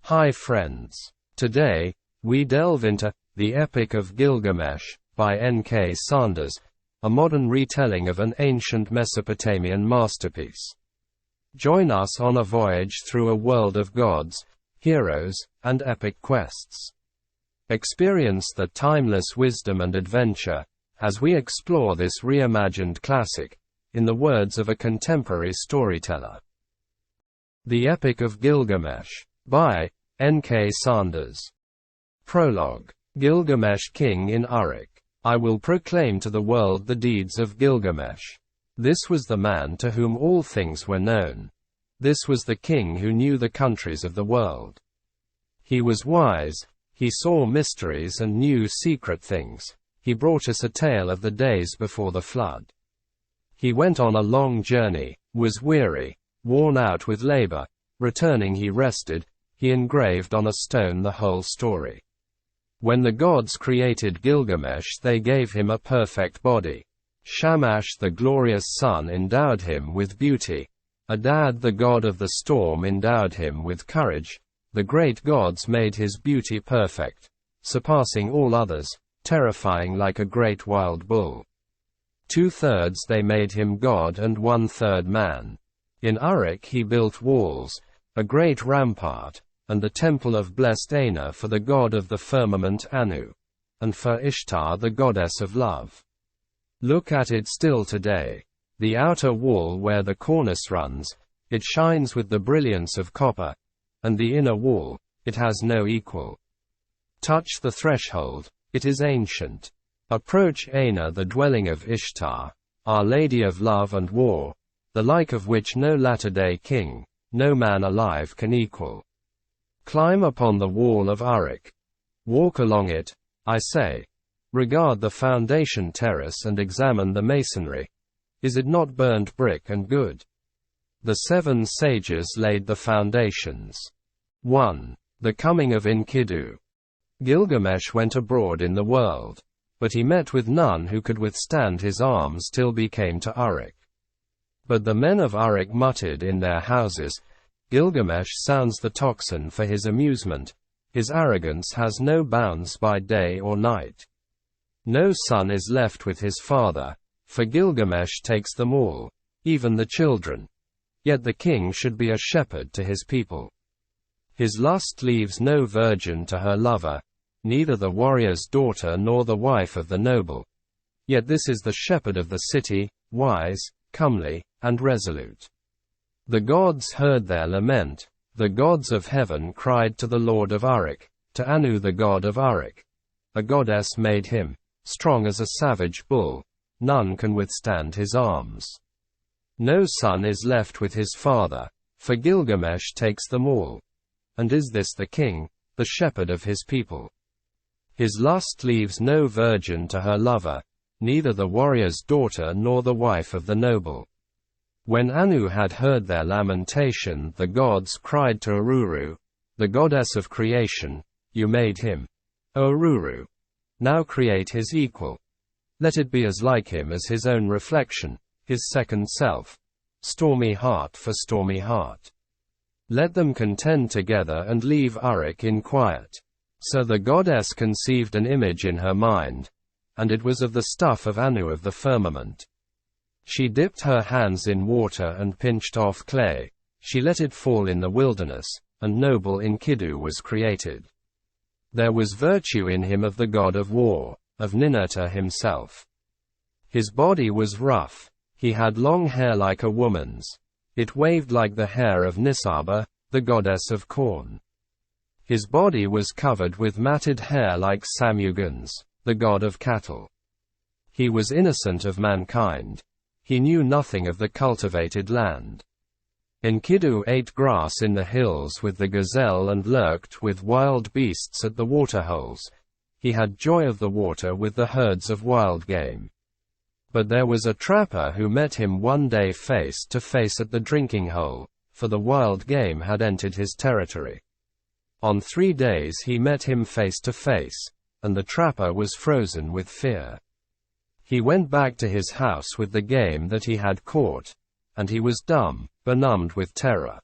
Hi friends. Today, we delve into The Epic of Gilgamesh by N.K. Sanders, a modern retelling of an ancient Mesopotamian masterpiece. Join us on a voyage through a world of gods, heroes, and epic quests. Experience the timeless wisdom and adventure as we explore this reimagined classic, in the words of a contemporary storyteller. The Epic of Gilgamesh, by N.K. Sanders. Prologue. Gilgamesh, king in Uruk. I will proclaim to the world the deeds of Gilgamesh. This was the man to whom all things were known. This was the king who knew the countries of the world. He was wise, he saw mysteries and knew secret things. He brought us a tale of the days before the flood. He went on a long journey, was weary, worn out with labor. Returning he rested, he engraved on a stone the whole story. When the gods created Gilgamesh, they gave him a perfect body. Shamash, the glorious sun, endowed him with beauty. Adad, the god of the storm, endowed him with courage. The great gods made his beauty perfect, surpassing all others, terrifying like a great wild bull. 2/3 they made him god and 1/3 man. In Uruk he built walls, a great rampart, and the temple of blessed Ana for the god of the firmament Anu, and for Ishtar the goddess of love. Look at it still today. The outer wall where the cornice runs, it shines with the brilliance of copper, and the inner wall, it has no equal. Touch the threshold, it is ancient. Approach Ana, the dwelling of Ishtar, Our Lady of Love and War, the like of which no latter-day king, no man alive can equal. Climb upon the wall of Uruk. Walk along it, I say. Regard the foundation terrace and examine the masonry. Is it not burnt brick and good? The 7 sages laid the foundations. 1. The coming of Enkidu. Gilgamesh went abroad in the world, but he met with none who could withstand his arms till he came to Uruk. But the men of Uruk muttered in their houses, Gilgamesh sounds the tocsin for his amusement. His arrogance has no bounds by day or night. No son is left with his father, for Gilgamesh takes them all, even the children. Yet the king should be a shepherd to his people. His lust leaves no virgin to her lover, neither the warrior's daughter nor the wife of the noble. Yet this is the shepherd of the city, wise, comely, and resolute. The gods heard their lament. The gods of heaven cried to the Lord of Uruk, to Anu the god of Uruk. A goddess made him, strong as a savage bull. None can withstand his arms. No son is left with his father, for Gilgamesh takes them all. And is this the king, the shepherd of his people? His lust leaves no virgin to her lover, neither the warrior's daughter nor the wife of the noble. When Anu had heard their lamentation, the gods cried to Uruk, the goddess of creation, You made him, O Uruk. Now create his equal. Let it be as like him as his own reflection, his second self. Stormy heart for stormy heart. Let them contend together and leave Uruk in quiet. So the goddess conceived an image in her mind, and it was of the stuff of Anu of the firmament. She dipped her hands in water and pinched off clay. She let it fall in the wilderness, and noble Enkidu was created. There was virtue in him of the god of war, of Ninurta himself. His body was rough. He had long hair like a woman's. It waved like the hair of Nisaba, the goddess of corn. His body was covered with matted hair like Samugan's, the god of cattle. He was innocent of mankind. He knew nothing of the cultivated land. Enkidu ate grass in the hills with the gazelle and lurked with wild beasts at the waterholes. He had joy of the water with the herds of wild game. But there was a trapper who met him one day face to face at the drinking hole, for the wild game had entered his territory. On 3 days he met him face to face, and the trapper was frozen with fear. He went back to his house with the game that he had caught, and he was dumb, benumbed with terror.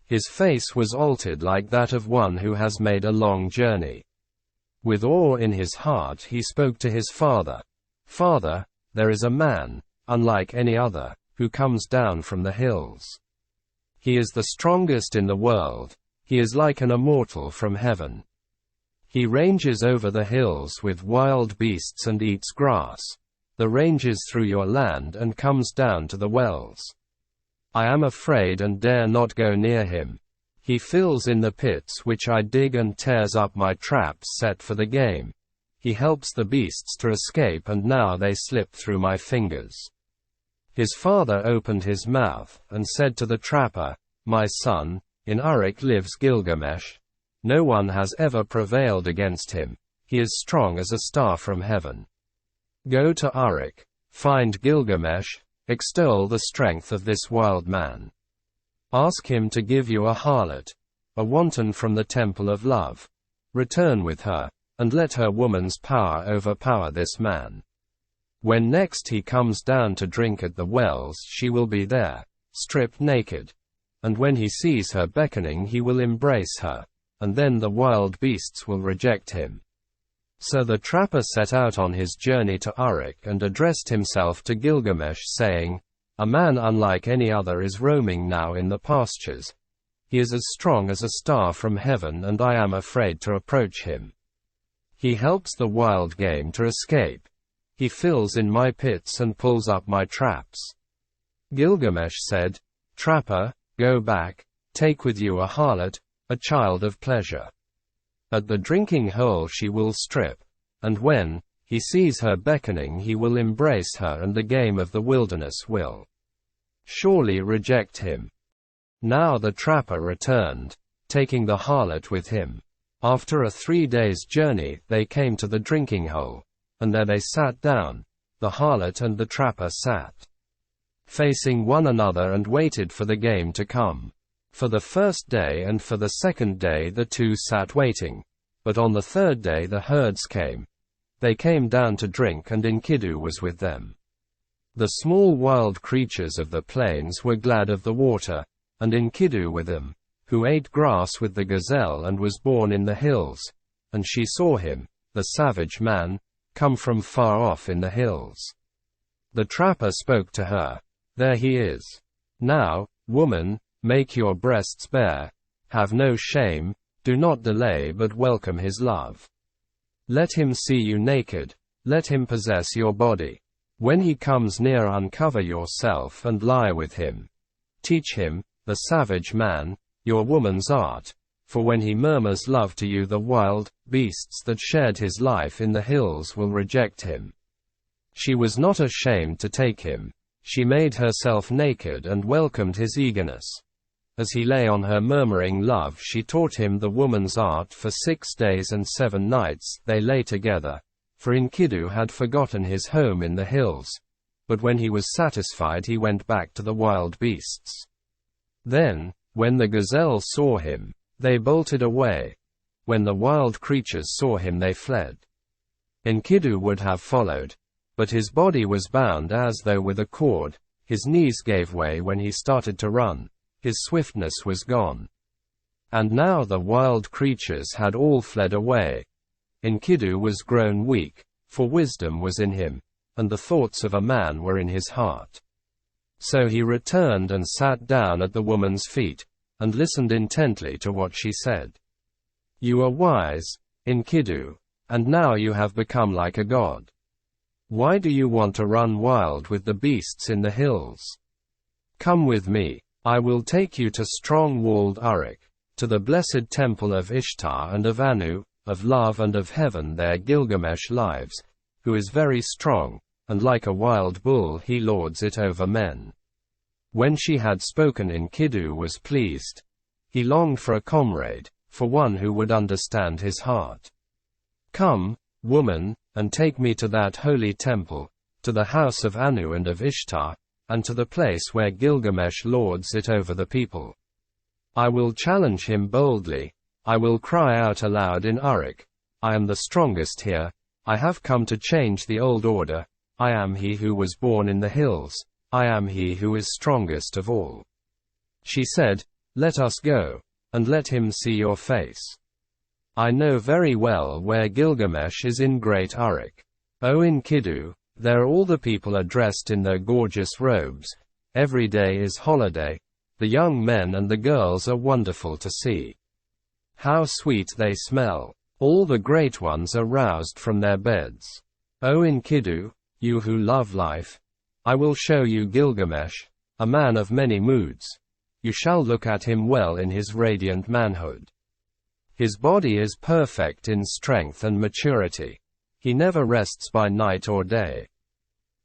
His face was altered like that of one who has made a long journey. With awe in his heart he spoke to his father. "Father, there is a man, unlike any other, who comes down from the hills. He is the strongest in the world. He is like an immortal from heaven. He ranges over the hills with wild beasts and eats grass, that ranges through your land and comes down to the wells. I am afraid and dare not go near him. He fills in the pits which I dig and tears up my traps set for the game. He helps the beasts to escape and now they slip through my fingers." His father opened his mouth, and said to the trapper, "My son, in Uruk lives Gilgamesh. No one has ever prevailed against him. He is strong as a star from heaven. Go to Uruk, find Gilgamesh, extol the strength of this wild man. Ask him to give you a harlot, a wanton from the temple of love. Return with her, and let her woman's power overpower this man. When next he comes down to drink at the wells, she will be there, stripped naked. And when he sees her beckoning, he will embrace her, and then the wild beasts will reject him." So the trapper set out on his journey to Uruk and addressed himself to Gilgamesh, saying, "A man unlike any other is roaming now in the pastures. He is as strong as a star from heaven, and I am afraid to approach him. He helps the wild game to escape. He fills in my pits and pulls up my traps." Gilgamesh said, "Trapper, go back, take with you a harlot, a child of pleasure. At the drinking hole she will strip, and when he sees her beckoning he will embrace her, and the game of the wilderness will surely reject him." Now the trapper returned, taking the harlot with him. After a 3 days' journey they came to the drinking hole, and there they sat down. The harlot and the trapper sat facing one another and waited for the game to come. For the first day and for the second day the two sat waiting, but on the third day the herds came. They came down to drink, and Enkidu was with them. The small wild creatures of the plains were glad of the water, and Enkidu with them, who ate grass with the gazelle and was born in the hills, and she saw him, the savage man, come from far off in the hills. The trapper spoke to her, "There he is. Now, woman, make your breasts bare. Have no shame, do not delay but welcome his love. Let him see you naked, let him possess your body. When he comes near, uncover yourself and lie with him. Teach him, the savage man, your woman's art, for when he murmurs love to you, the wild beasts that shared his life in the hills will reject him." She was not ashamed to take him. She made herself naked and welcomed his eagerness. As he lay on her murmuring love, she taught him the woman's art. For 6 days and 7 nights they lay together, for Enkidu had forgotten his home in the hills. But when he was satisfied he went back to the wild beasts. Then, when the gazelle saw him, they bolted away. When the wild creatures saw him they fled. Enkidu would have followed, but his body was bound as though with a cord. His knees gave way when he started to run. His swiftness was gone. And now the wild creatures had all fled away. Enkidu was grown weak, for wisdom was in him, and the thoughts of a man were in his heart. So he returned and sat down at the woman's feet, and listened intently to what she said. "You are wise, Enkidu, and now you have become like a god. Why do you want to run wild with the beasts in the hills? Come with me. I will take you to strong-walled Uruk, to the blessed temple of Ishtar and of Anu, of love and of heaven. There Gilgamesh lives, who is very strong, and like a wild bull he lords it over men." When she had spoken, Enkidu was pleased. He longed for a comrade, for one who would understand his heart. "Come, woman, and take me to that holy temple, to the house of Anu and of Ishtar, and to the place where Gilgamesh lords it over the people. I will challenge him boldly. I will cry out aloud in Uruk, I am the strongest here. I have come to change the old order. I am he who was born in the hills. I am he who is strongest of all." She said, Let us go, and let him see your face. I know very well where Gilgamesh is in Great Uruk. O Enkidu, there all the people are dressed in their gorgeous robes, every day is holiday, the young men and the girls are wonderful to see. How sweet they smell. All the great ones are roused from their beds. O Enkidu, you who love life, I will show you Gilgamesh, a man of many moods. You shall look at him well in his radiant manhood. His body is perfect in strength and maturity. He never rests by night or day.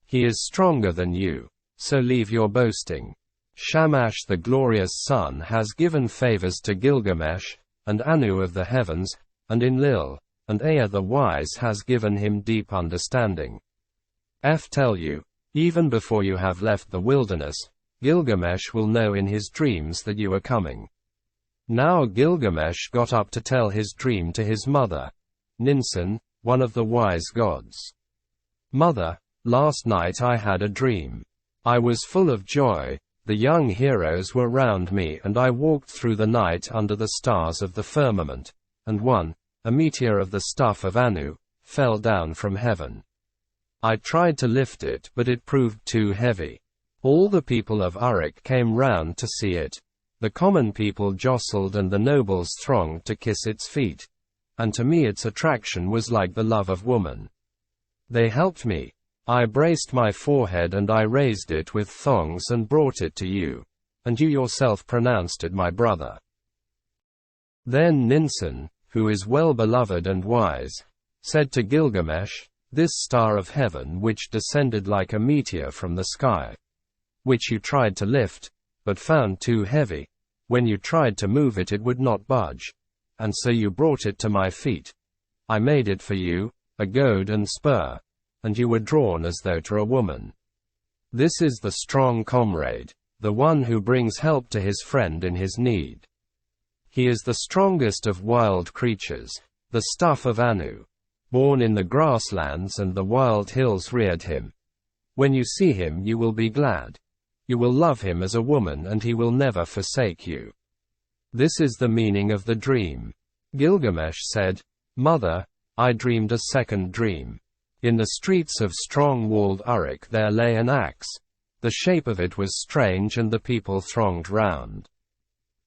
He is stronger than you, so leave your boasting. Shamash the glorious sun has given favors to Gilgamesh, and Anu of the heavens, and Enlil, and Ea the wise has given him deep understanding. Tell you, even before you have left the wilderness, Gilgamesh will know in his dreams that you are coming. Now Gilgamesh got up to tell his dream to his mother, Ninsun, one of the wise gods. Mother, last night I had a dream. I was full of joy, the young heroes were round me and I walked through the night under the stars of the firmament, and one, a meteor of the stuff of Anu, fell down from heaven. I tried to lift it but it proved too heavy. All the people of Uruk came round to see it. The common people jostled and the nobles thronged to kiss its feet. And to me its attraction was like the love of woman. They helped me. I braced my forehead and I raised it with thongs and brought it to you. And you yourself pronounced it my brother. Then Ninsun, who is well beloved and wise, said to Gilgamesh, this star of heaven which descended like a meteor from the sky, which you tried to lift, but found too heavy, when you tried to move it it would not budge, and so you brought it to my feet. I made it for you, a goad and spur, and you were drawn as though to a woman. This is the strong comrade, the one who brings help to his friend in his need. He is the strongest of wild creatures, the stuff of Anu. Born in the grasslands and the wild hills reared him. When you see him you will be glad. You will love him as a woman and he will never forsake you. This is the meaning of the dream. Gilgamesh said, Mother, I dreamed a second dream. In the streets of strong-walled Uruk there lay an axe. The shape of it was strange and the people thronged round.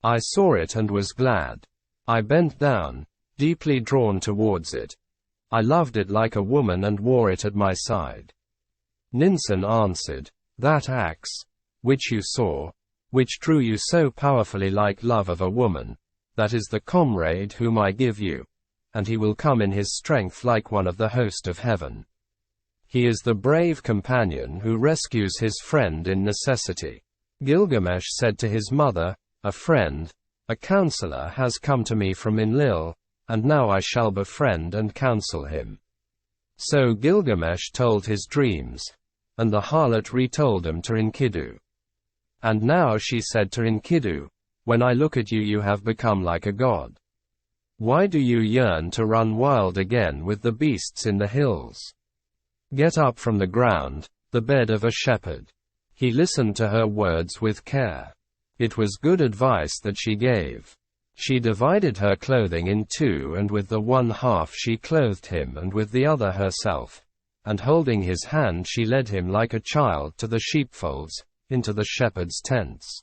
I saw it and was glad. I bent down, deeply drawn towards it. I loved it like a woman and wore it at my side. Ninsun answered, that axe, which you saw, which drew you so powerfully like love of a woman, that is the comrade whom I give you, and he will come in his strength like one of the host of heaven. He is the brave companion who rescues his friend in necessity. Gilgamesh said to his mother, a friend, a counselor has come to me from Enlil, and now I shall befriend and counsel him. So Gilgamesh told his dreams, and the harlot retold them to Enkidu. And now she said to Enkidu, when I look at you you have become like a god. Why do you yearn to run wild again with the beasts in the hills? Get up from the ground, the bed of a shepherd. He listened to her words with care. It was good advice that she gave. She divided her clothing in two and with the one half she clothed him and with the other herself, and holding his hand she led him like a child to the sheepfolds, into the shepherds' tents.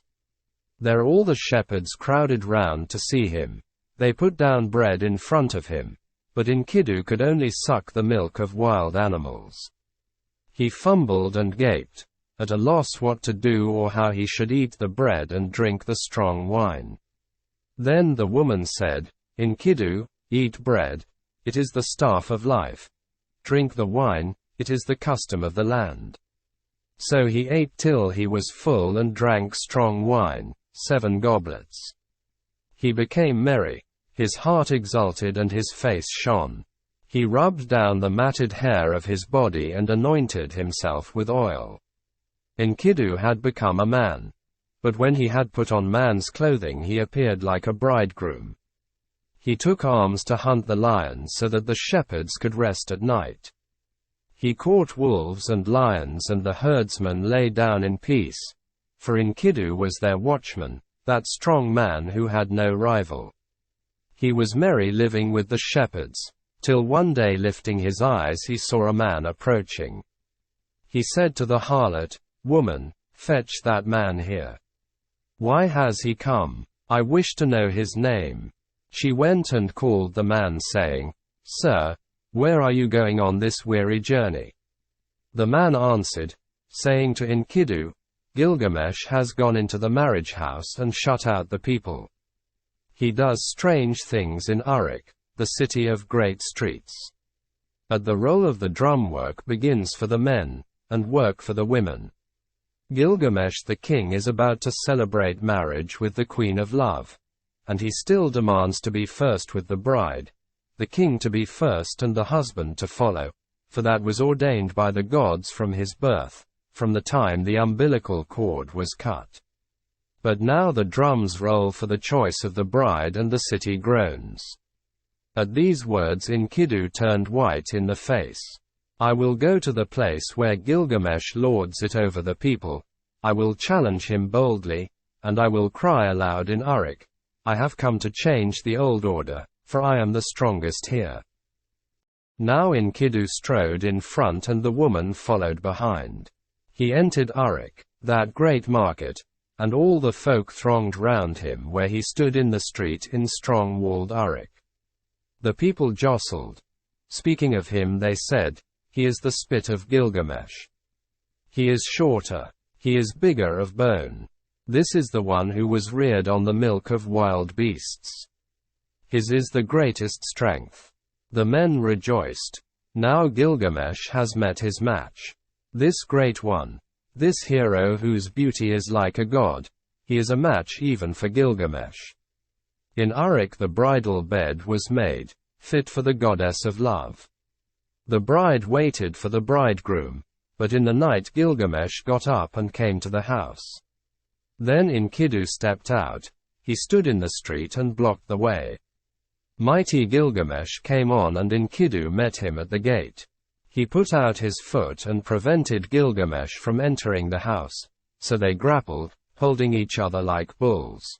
There all the shepherds crowded round to see him. They put down bread in front of him, but Enkidu could only suck the milk of wild animals. He fumbled and gaped, at a loss what to do or how he should eat the bread and drink the strong wine. Then the woman said, Enkidu, eat bread, it is the staff of life. Drink the wine, it is the custom of the land. So he ate till he was full and drank strong wine, 7 goblets. He became merry, his heart exulted and his face shone. He rubbed down the matted hair of his body and anointed himself with oil. Enkidu had become a man. But when he had put on man's clothing he appeared like a bridegroom. He took arms to hunt the lion so that the shepherds could rest at night. He caught wolves and lions and the herdsmen lay down in peace, for Enkidu was their watchman, that strong man who had no rival. He was merry living with the shepherds, till one day lifting his eyes he saw a man approaching. He said to the harlot, "Woman, fetch that man here. Why has he come? I wish to know his name." She went and called the man, saying, "Sir, where are you going on this weary journey?" The man answered, saying to Enkidu, "Gilgamesh has gone into the marriage house and shut out the people. He does strange things in Uruk, the city of great streets. At the roll of the drum work begins for the men, and work for the women. Gilgamesh the king is about to celebrate marriage with the queen of love, and he still demands to be first with the bride, the king to be first and the husband to follow, for that was ordained by the gods from his birth, from the time the umbilical cord was cut. But now the drums roll for the choice of the bride and the city groans." At these words Enkidu turned white in the face. "I will go to the place where Gilgamesh lords it over the people. I will challenge him boldly, and I will cry aloud in Uruk, 'I have come to change the old order, for I am the strongest here.'" Now Enkidu strode in front and the woman followed behind. He entered Uruk, that great market, and all the folk thronged round him where he stood in the street in strong-walled Uruk. The people jostled. Speaking of him they said, "He is the spit of Gilgamesh. He is shorter. He is bigger of bone. This is the one who was reared on the milk of wild beasts. His is the greatest strength." The men rejoiced. Now Gilgamesh has met his match. This great one. This hero whose beauty is like a god. He is a match even for Gilgamesh. In Uruk the bridal bed was made, fit for the goddess of love. The bride waited for the bridegroom, but in the night Gilgamesh got up and came to the house. Then Enkidu stepped out. He stood in the street and blocked the way. Mighty Gilgamesh came on and Enkidu met him at the gate. He put out his foot and prevented Gilgamesh from entering the house, so they grappled, holding each other like bulls.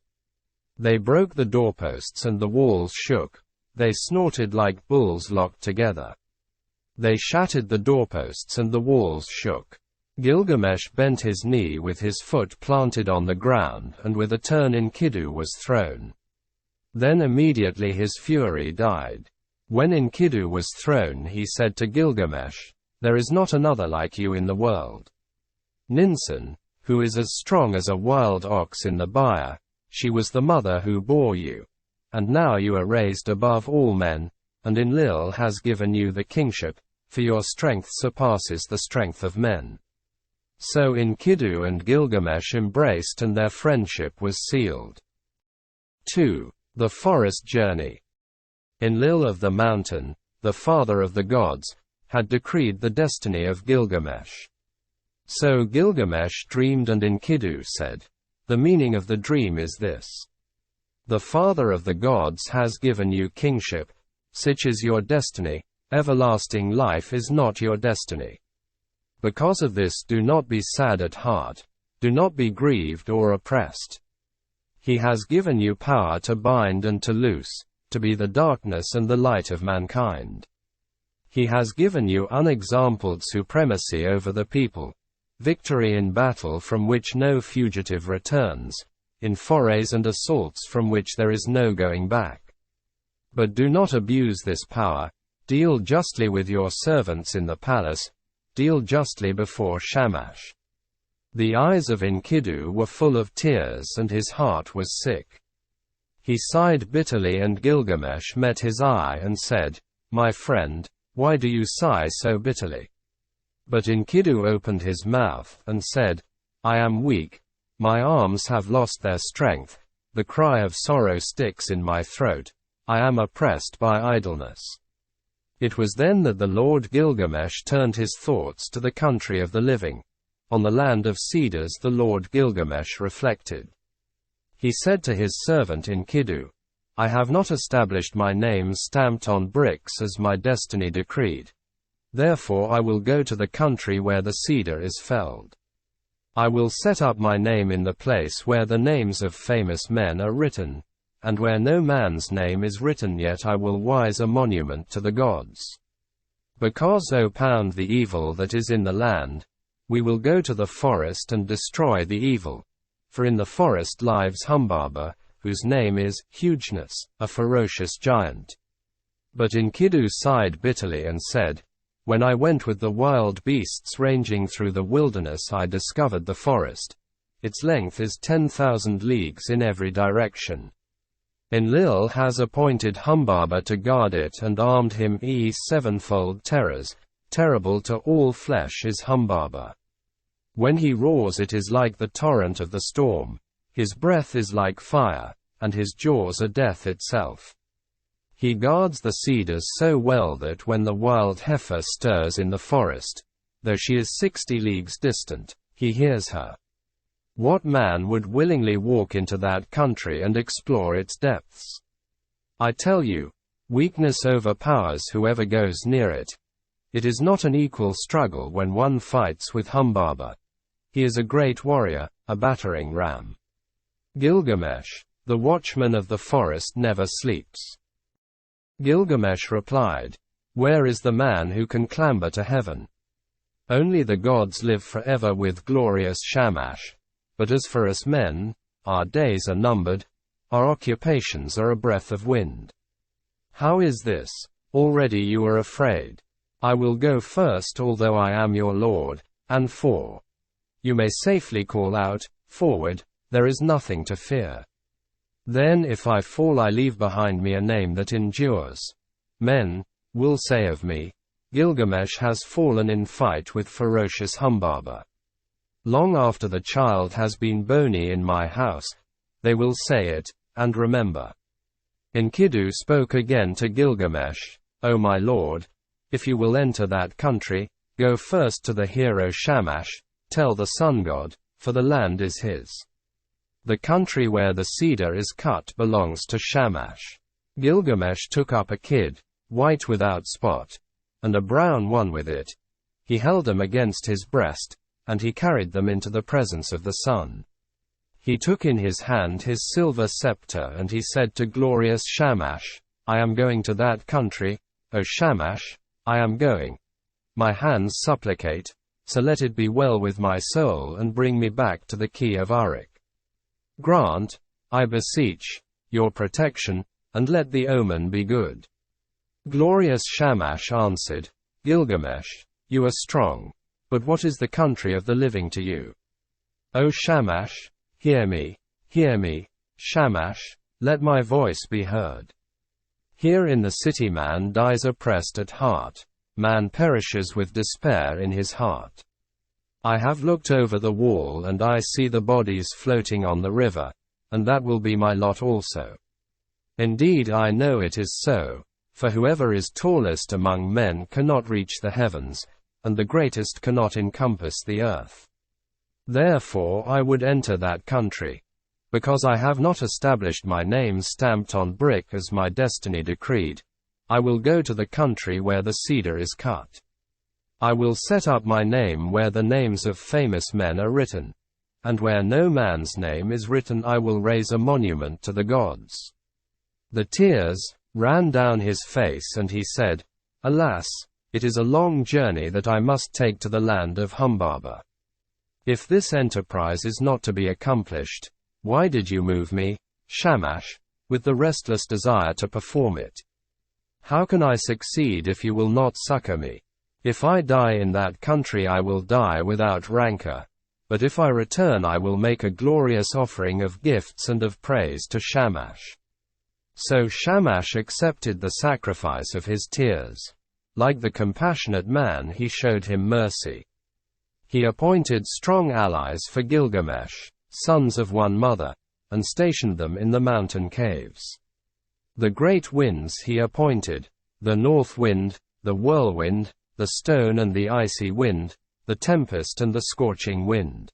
They broke the doorposts and the walls shook. They snorted like bulls locked together. They shattered the doorposts and the walls shook. Gilgamesh bent his knee with his foot planted on the ground, and with a turn Enkidu was thrown. Then immediately his fury died. When Enkidu was thrown he said to Gilgamesh, "There is not another like you in the world. Ninsun, who is as strong as a wild ox in the byre, she was the mother who bore you. And now you are raised above all men, and Enlil has given you the kingship, for your strength surpasses the strength of men." So Enkidu and Gilgamesh embraced and their friendship was sealed. 2. The Forest Journey. Enlil of the mountain, the father of the gods, had decreed the destiny of Gilgamesh. So Gilgamesh dreamed and Enkidu said, "The meaning of the dream is this. The father of the gods has given you kingship, such is your destiny, everlasting life is not your destiny. Because of this do not be sad at heart, do not be grieved or oppressed. He has given you power to bind and to loose, to be the darkness and the light of mankind. He has given you unexampled supremacy over the people, victory in battle from which no fugitive returns, in forays and assaults from which there is no going back. But do not abuse this power, deal justly with your servants in the palace, deal justly before Shamash." The eyes of Enkidu were full of tears and his heart was sick. He sighed bitterly and Gilgamesh met his eye and said, "My friend, why do you sigh so bitterly?" But Enkidu opened his mouth and said, "I am weak. My arms have lost their strength, the cry of sorrow sticks in my throat, I am oppressed by idleness." It was then that the Lord Gilgamesh turned his thoughts to the country of the living. On the land of cedars the Lord Gilgamesh reflected. He said to his servant Enkidu, "I have not established my name stamped on bricks as my destiny decreed. Therefore I will go to the country where the cedar is felled. I will set up my name in the place where the names of famous men are written, and where no man's name is written yet I will raise a monument to the gods. Because pound the evil that is in the land, we will go to the forest and destroy the evil. For in the forest lives Humbaba, whose name is Hugeness, a ferocious giant. But Enkidu sighed bitterly and said, When I went with the wild beasts ranging through the wilderness I discovered the forest. Its length is 10,000 leagues in every direction. Enlil has appointed Humbaba to guard it and armed him sevenfold terrors. Terrible to all flesh is Humbaba. When he roars it is like the torrent of the storm. His breath is like fire, and his jaws are death itself. He guards the cedars so well that when the wild heifer stirs in the forest, though she is 60 leagues distant, he hears her. What man would willingly walk into that country and explore its depths? I tell you, weakness overpowers whoever goes near it. It is not an equal struggle when one fights with Humbaba. He is a great warrior, a battering ram. Gilgamesh, the watchman of the forest, never sleeps. Gilgamesh replied, Where is the man who can clamber to heaven? Only the gods live forever with glorious Shamash. But as for us men, our days are numbered, our occupations are a breath of wind. How is this? Already you are afraid. I will go first although I am your lord, and you may safely call out, Forward, there is nothing to fear. Then if I fall I leave behind me a name that endures. Men will say of me, Gilgamesh has fallen in fight with ferocious Humbaba. Long after the child has been bony in my house, they will say it, and remember. Enkidu spoke again to Gilgamesh, O my lord, if you will enter that country, go first to the hero Shamash, tell the sun god, for the land is his. The country where the cedar is cut belongs to Shamash. Gilgamesh took up a kid, white without spot, and a brown one with it. He held them against his breast, and he carried them into the presence of the sun. He took in his hand his silver scepter and he said to glorious Shamash, I am going to that country, O Shamash, I am going. My hands supplicate, so let it be well with my soul and bring me back to the key of Uruk. Grant, I beseech, your protection, and let the omen be good. Glorious Shamash answered, Gilgamesh, you are strong, but what is the country of the living to you? O Shamash, hear me, Shamash, let my voice be heard. Here in the city man dies oppressed at heart, man perishes with despair in his heart. I have looked over the wall and I see the bodies floating on the river, and that will be my lot also. Indeed I know it is so, for whoever is tallest among men cannot reach the heavens, and the greatest cannot encompass the earth. Therefore I would enter that country. Because I have not established my name stamped on brick as my destiny decreed, I will go to the country where the cedar is cut. I will set up my name where the names of famous men are written, and where no man's name is written I will raise a monument to the gods. The tears ran down his face and he said, Alas, it is a long journey that I must take to the land of Humbaba. If this enterprise is not to be accomplished, why did you move me, Shamash, with the restless desire to perform it? How can I succeed if you will not succor me? If I die in that country I will die without rancor, but if I return I will make a glorious offering of gifts and of praise to Shamash. So Shamash accepted the sacrifice of his tears. Like the compassionate man he showed him mercy. He appointed strong allies for Gilgamesh, sons of one mother, and stationed them in the mountain caves. The great winds he appointed, the north wind, the whirlwind, the stone and the icy wind, the tempest and the scorching wind.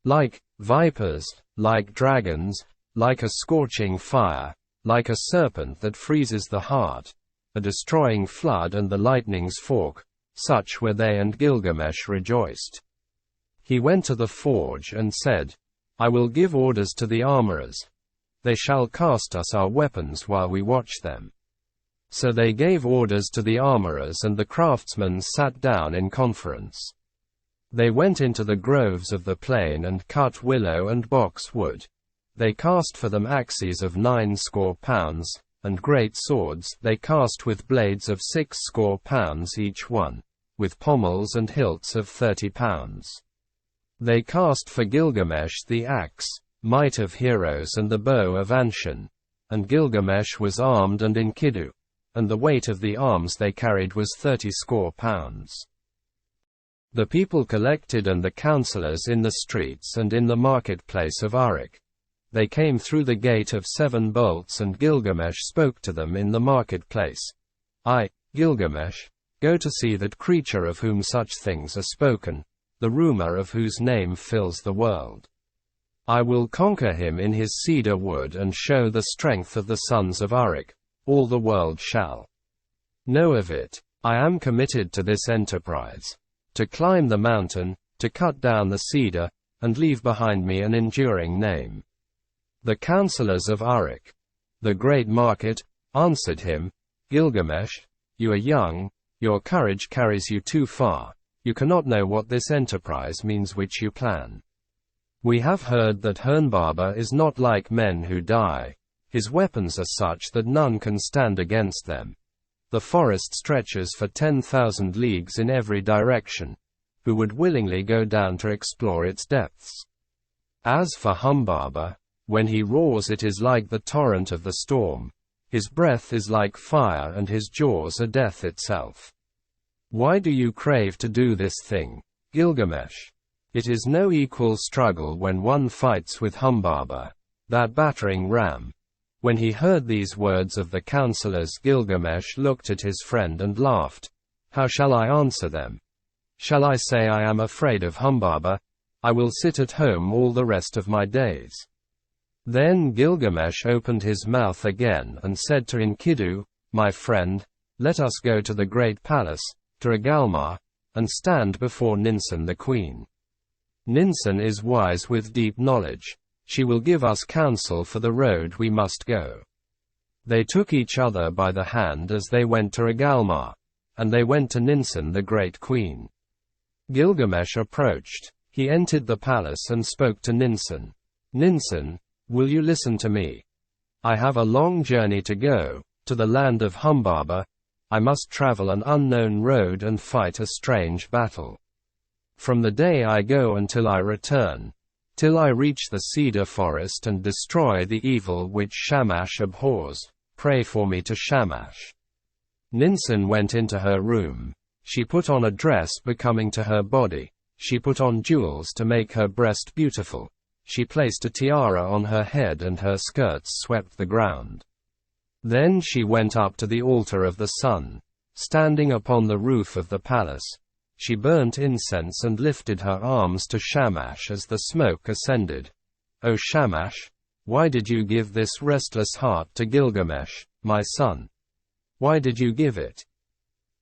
Like vipers, like dragons, like a scorching fire, like a serpent that freezes the heart, a destroying flood and the lightning's fork, such were they and Gilgamesh rejoiced. He went to the forge and said, I will give orders to the armorers. They shall cast us our weapons while we watch them. So they gave orders to the armorers, and the craftsmen sat down in conference. They went into the groves of the plain and cut willow and box wood. They cast for them axes of 90 pounds, and great swords they cast with blades of 60 pounds each one, with pommels and hilts of 30 pounds. They cast for Gilgamesh the axe, might of heroes, and the bow of Ancient, and Gilgamesh was armed, and Enkidu, and the weight of the arms they carried was 30 pounds. The people collected, and the councillors in the streets and in the marketplace of Uruk. They came through the gate of 7 bolts, and Gilgamesh spoke to them in the marketplace. I, Gilgamesh, go to see that creature of whom such things are spoken, the rumor of whose name fills the world. I will conquer him in his cedar wood and show the strength of the sons of Uruk. All the world shall know of it. I am committed to this enterprise, to climb the mountain, to cut down the cedar, and leave behind me an enduring name. The councillors of Uruk, the great market, answered him, Gilgamesh, you are young, your courage carries you too far, you cannot know what this enterprise means which you plan. We have heard that Hernbaba is not like men who die. His weapons are such that none can stand against them. The forest stretches for 10,000 leagues in every direction. Who would willingly go down to explore its depths? As for Humbaba, when he roars it is like the torrent of the storm. His breath is like fire, and his jaws are death itself. Why do you crave to do this thing, Gilgamesh? It is no equal struggle when one fights with Humbaba, that battering ram. When he heard these words of the councillors, Gilgamesh looked at his friend and laughed. How shall I answer them? Shall I say I am afraid of Humbaba? I will sit at home all the rest of my days. Then Gilgamesh opened his mouth again and said to Enkidu, my friend, let us go to the great palace, to Agalma, and stand before Ninsun the queen. Ninsun is wise with deep knowledge. She will give us counsel for the road we must go. They took each other by the hand as they went to Agalma, and they went to Ninsun the great queen. Gilgamesh approached. He entered the palace and spoke to Ninsun. Ninsun, will you listen to me? I have a long journey to go, to the land of Humbaba. I must travel an unknown road and fight a strange battle. From the day I go until I return, till I reach the cedar forest and destroy the evil which Shamash abhors, pray for me to Shamash. Ninsun went into her room. She put on a dress becoming to her body. She put on jewels to make her breast beautiful. She placed a tiara on her head, and her skirts swept the ground. Then she went up to the altar of the sun. Standing upon the roof of the palace, she burnt incense and lifted her arms to Shamash as the smoke ascended. O Shamash, why did you give this restless heart to Gilgamesh, my son? Why did you give it?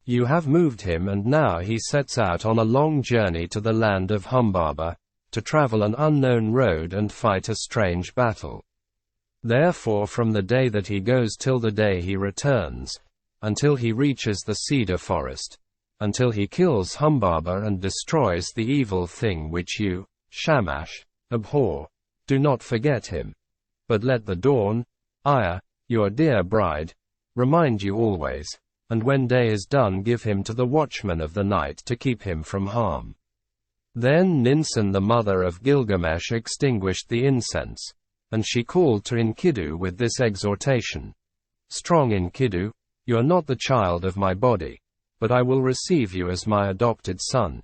You have moved him, and now he sets out on a long journey to the land of Humbaba, to travel an unknown road and fight a strange battle. Therefore from the day that he goes till the day he returns, until he reaches the cedar forest, until he kills Humbaba and destroys the evil thing which you, Shamash, abhor, do not forget him. But let the dawn, Aya, your dear bride, remind you always, and when day is done give him to the watchman of the night to keep him from harm. Then Ninsun the mother of Gilgamesh extinguished the incense, and she called to Enkidu with this exhortation. Strong Enkidu, you are not the child of my body, but I will receive you as my adopted son.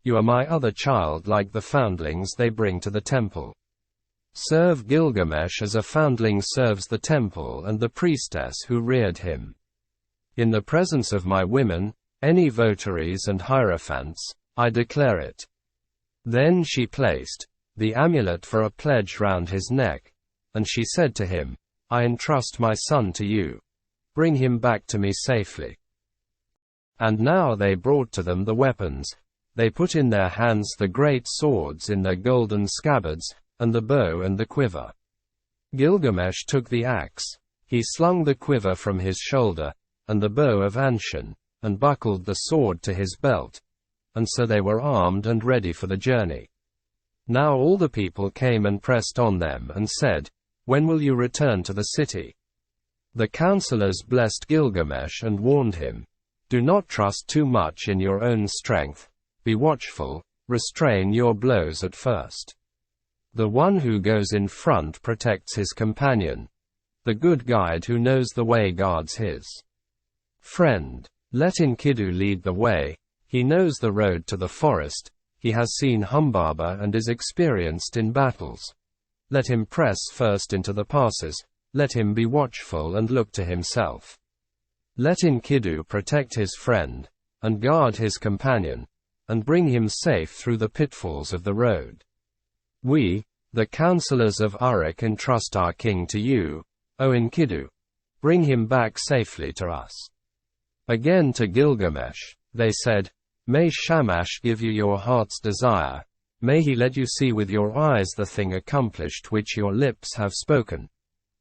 You are my other child, like the foundlings they bring to the temple. Serve Gilgamesh as a foundling serves the temple and the priestess who reared him. In the presence of my women, any votaries and hierophants, I declare it. Then she placed the amulet for a pledge round his neck, and she said to him, I entrust my son to you. Bring him back to me safely. And now they brought to them the weapons. They put in their hands the great swords in their golden scabbards, and the bow and the quiver. Gilgamesh took the axe. He slung the quiver from his shoulder, and the bow of Ancient, and buckled the sword to his belt. And so they were armed and ready for the journey. Now all the people came and pressed on them and said, "When will you return to the city?" The counselors blessed Gilgamesh and warned him, "Do not trust too much in your own strength. Be watchful, restrain your blows at first. The one who goes in front protects his companion. The good guide who knows the way guards his friend. Let Enkidu lead the way. He knows the road to the forest. He has seen Humbaba and is experienced in battles. Let him press first into the passes. Let him be watchful and look to himself. Let Enkidu protect his friend, and guard his companion, and bring him safe through the pitfalls of the road. We, the counselors of Uruk, entrust our king to you, O Enkidu. Bring him back safely to us." Again to Gilgamesh, they said, "May Shamash give you your heart's desire. May he let you see with your eyes the thing accomplished which your lips have spoken.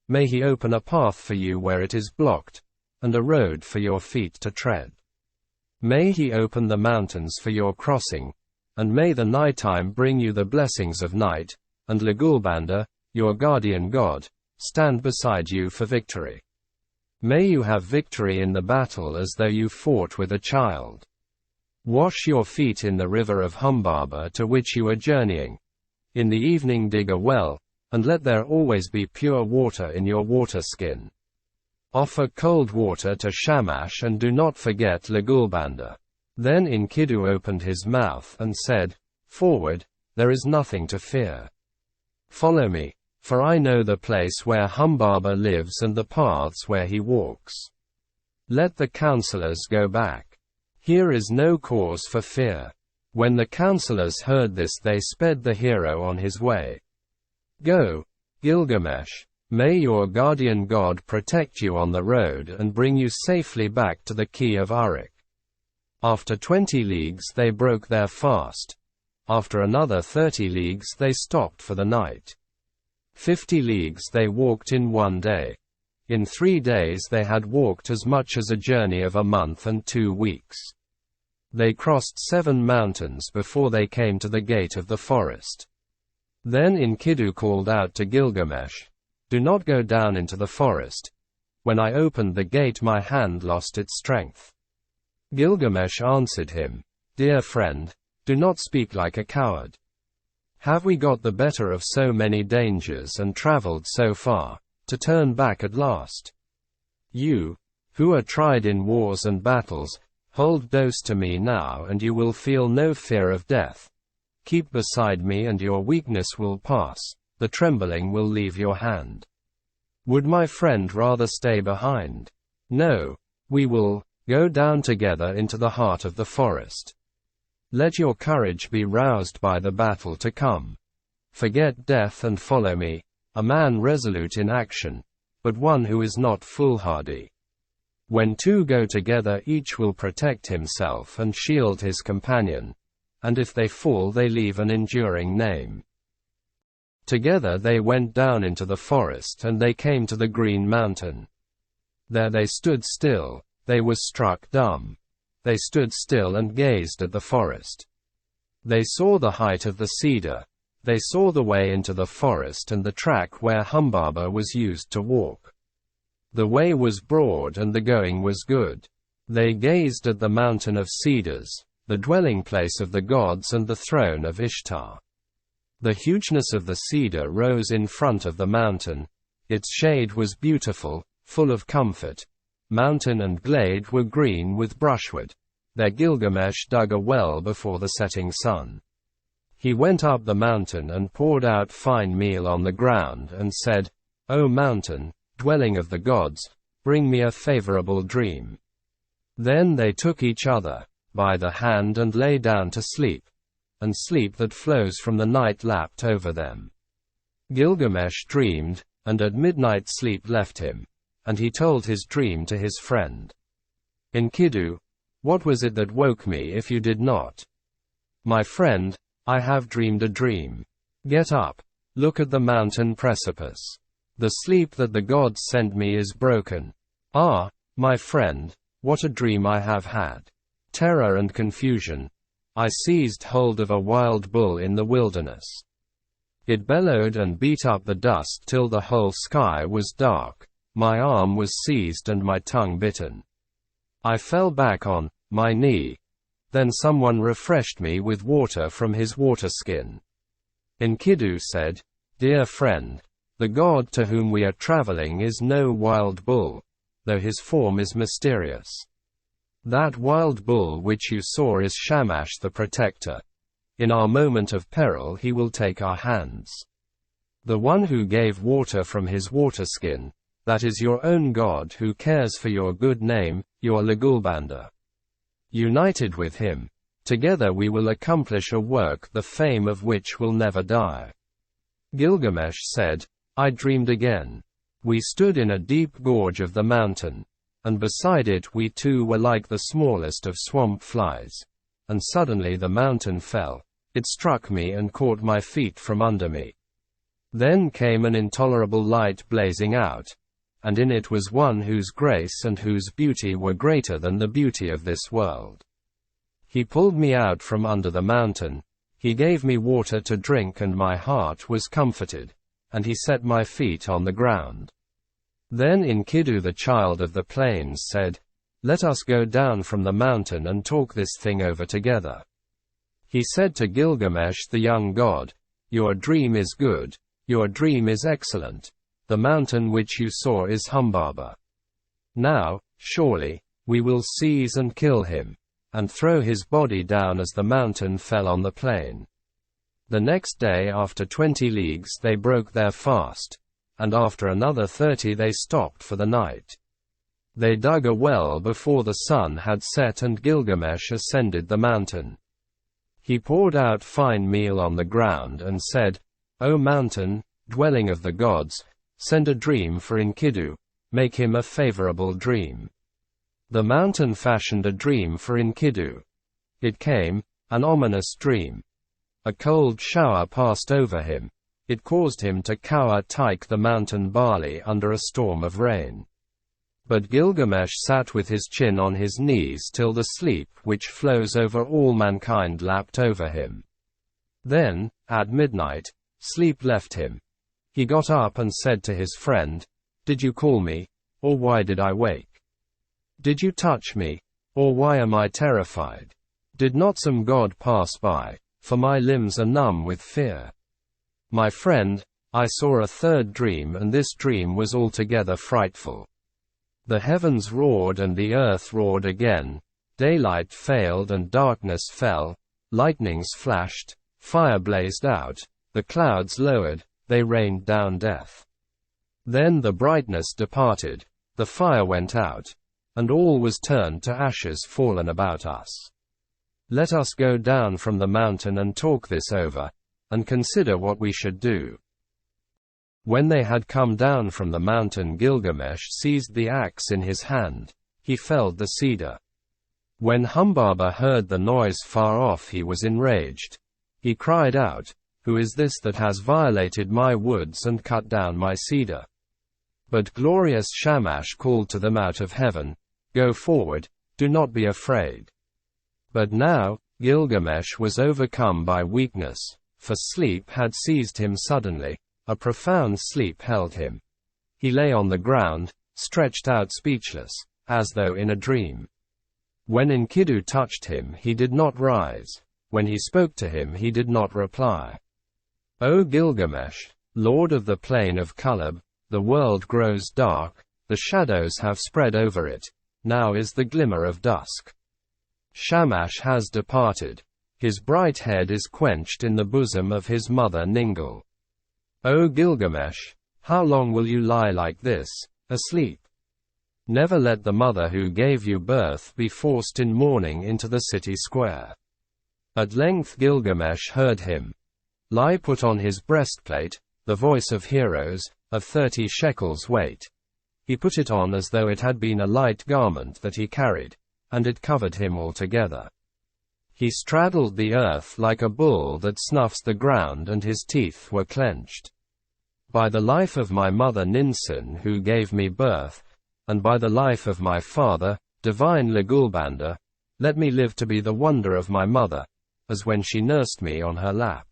May he open a path for you where it is blocked, and a road for your feet to tread. May he open the mountains for your crossing, and may the nighttime bring you the blessings of night, and Legulbanda, your guardian god, stand beside you for victory. May you have victory in the battle as though you fought with a child. Wash your feet in the river of Humbaba to which you are journeying. In the evening dig a well, and let there always be pure water in your water skin. Offer cold water to Shamash and do not forget Legulbanda." Then Enkidu opened his mouth and said, "Forward, there is nothing to fear. Follow me, for I know the place where Humbaba lives and the paths where he walks. Let the counselors go back. Here is no cause for fear." When the counselors heard this, they sped the hero on his way. "Go, Gilgamesh. May your guardian god protect you on the road and bring you safely back to the key of Uruk." After 20 leagues they broke their fast. After another 30 leagues they stopped for the night. 50 leagues they walked in one day. In 3 days they had walked as much as a journey of a month and 2 weeks. They crossed 7 mountains before they came to the gate of the forest. Then Enkidu called out to Gilgamesh, "Do not go down into the forest. When I opened the gate my hand lost its strength." Gilgamesh answered him, "Dear friend, do not speak like a coward. Have we got the better of so many dangers and traveled so far, to turn back at last? You, who are tried in wars and battles, hold close to me now and you will feel no fear of death. Keep beside me and your weakness will pass, the trembling will leave your hand. Would my friend rather stay behind? No, we will go down together into the heart of the forest. Let your courage be roused by the battle to come. Forget death and follow me, a man resolute in action, but one who is not foolhardy. When 2 go together each will protect himself and shield his companion, and if they fall they leave an enduring name." Together they went down into the forest and they came to the green mountain. There they stood still, they were struck dumb. They stood still and gazed at the forest. They saw the height of the cedar, they saw the way into the forest and the track where Humbaba was used to walk. The way was broad and the going was good. They gazed at the mountain of cedars, the dwelling place of the gods and the throne of Ishtar. The hugeness of the cedar rose in front of the mountain. Its shade was beautiful, full of comfort. Mountain and glade were green with brushwood. There Gilgamesh dug a well before the setting sun. He went up the mountain and poured out fine meal on the ground and said, "O mountain, dwelling of the gods, bring me a favorable dream." Then they took each other by the hand and lay down to sleep, and sleep that flows from the night lapped over them. Gilgamesh dreamed, and at midnight sleep left him, and he told his dream to his friend. "Enkidu, what was it that woke me if you did not?" My friend, I have dreamed a dream. Get up. Look at the mountain precipice. The sleep that the gods sent me is broken. Ah, my friend, what a dream I have had. Terror and confusion. I seized hold of a wild bull in the wilderness. It bellowed and beat up the dust till the whole sky was dark. My arm was seized and my tongue bitten. I fell back on my knee. Then someone refreshed me with water from his water skin. Enkidu said, "Dear friend, the god to whom we are traveling is no wild bull, though his form is mysterious. That wild bull which you saw is Shamash the protector. In our moment of peril he will take our hands. The one who gave water from his water skin, that is your own God who cares for your good name, your Legulbanda. United with him, together we will accomplish a work the fame of which will never die." Gilgamesh said, "I dreamed again. We stood in a deep gorge of the mountain, and beside it we too were like the smallest of swamp flies. And suddenly the mountain fell. It struck me and caught my feet from under me. Then came an intolerable light blazing out, and in it was one whose grace and whose beauty were greater than the beauty of this world. He pulled me out from under the mountain, he gave me water to drink and my heart was comforted, and he set my feet on the ground. Then Enkidu the child of the plains said, 'Let us go down from the mountain and talk this thing over together.' He said to Gilgamesh the young god, 'Your dream is good, your dream is excellent. The mountain which you saw is Humbaba. Now, surely, we will seize and kill him, and throw his body down as the mountain fell on the plain.' The next day after 20 leagues they broke their fast, and after another 30 they stopped for the night. They dug a well before the sun had set and Gilgamesh ascended the mountain. He poured out fine meal on the ground and said, 'O mountain, dwelling of the gods, send a dream for Enkidu, make him a favorable dream.' The mountain fashioned a dream for Enkidu. It came, an ominous dream. A cold shower passed over him. It caused him to cower like the mountain barley under a storm of rain. But Gilgamesh sat with his chin on his knees till the sleep which flows over all mankind lapped over him. Then, at midnight, sleep left him. He got up and said to his friend, 'Did you call me, or why did I wake? Did you touch me, or why am I terrified? Did not some god pass by, for my limbs are numb with fear?' My friend, I saw a third dream and this dream was altogether frightful. The heavens roared and the earth roared again, daylight failed and darkness fell, lightnings flashed, fire blazed out, the clouds lowered, they rained down death. Then the brightness departed, the fire went out, and all was turned to ashes fallen about us. Let us go down from the mountain and talk this over, and consider what we should do." When they had come down from the mountain, Gilgamesh seized the axe in his hand. He felled the cedar. When Humbaba heard the noise far off he was enraged. He cried out, "Who is this that has violated my woods and cut down my cedar?" But glorious Shamash called to them out of heaven, "Go forward, do not be afraid." But now, Gilgamesh was overcome by weakness, for sleep had seized him suddenly. A profound sleep held him. He lay on the ground, stretched out speechless, as though in a dream. When Enkidu touched him he did not rise, when he spoke to him he did not reply. "O Gilgamesh, lord of the plain of Kulab, the world grows dark, the shadows have spread over it, now is the glimmer of dusk. Shamash has departed, his bright head is quenched in the bosom of his mother Ningal. O Gilgamesh, how long will you lie like this, asleep? Never let the mother who gave you birth be forced in mourning into the city square." At length Gilgamesh heard him. Lie put on his breastplate, the voice of heroes, of 30 shekels weight. He put it on as though it had been a light garment that he carried, and it covered him altogether. He straddled the earth like a bull that snuffs the ground, and his teeth were clenched. By the life of my mother Ninsun, who gave me birth, and by the life of my father, divine Legulbanda, let me live to be the wonder of my mother, as when she nursed me on her lap.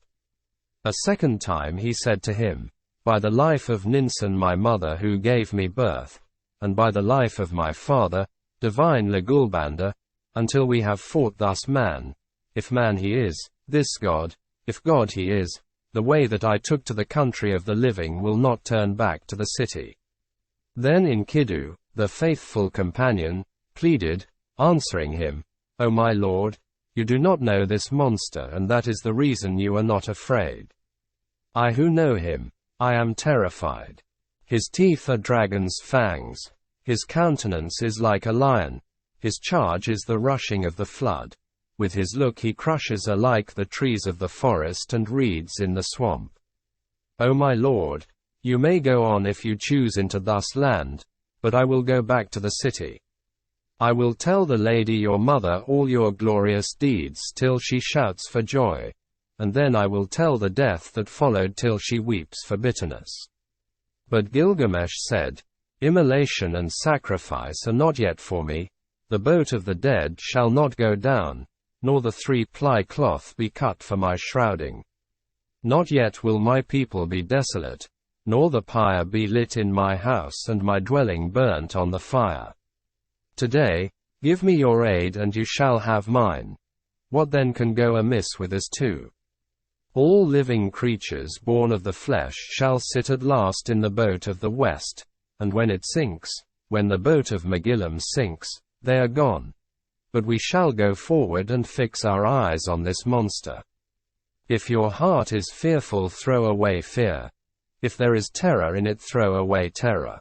A second time he said to him, by the life of Ninsun my mother who gave me birth, and by the life of my father, divine Legulbanda, until we have fought thus man, if man he is, this God, if God he is, the way that I took to the country of the living will not turn back to the city. Then Enkidu, the faithful companion, pleaded, answering him, O my lord, you do not know this monster, and that is the reason you are not afraid. I who know him, I am terrified. His teeth are dragon's fangs. His countenance is like a lion. His charge is the rushing of the flood. With his look he crushes alike the trees of the forest and reeds in the swamp. O my lord, you may go on if you choose into thus land, but I will go back to the city. I will tell the lady your mother all your glorious deeds till she shouts for joy, and then I will tell the death that followed till she weeps for bitterness. But Gilgamesh said, Immolation and sacrifice are not yet for me, the boat of the dead shall not go down, nor the 3-ply cloth be cut for my shrouding. Not yet will my people be desolate, nor the pyre be lit in my house and my dwelling burnt on the fire. Today, give me your aid and you shall have mine. What then can go amiss with us two? All living creatures born of the flesh shall sit at last in the boat of the west, and when it sinks, when the boat of Megillam sinks, they are gone. But we shall go forward and fix our eyes on this monster. If your heart is fearful, throw away fear. If there is terror in it, throw away terror.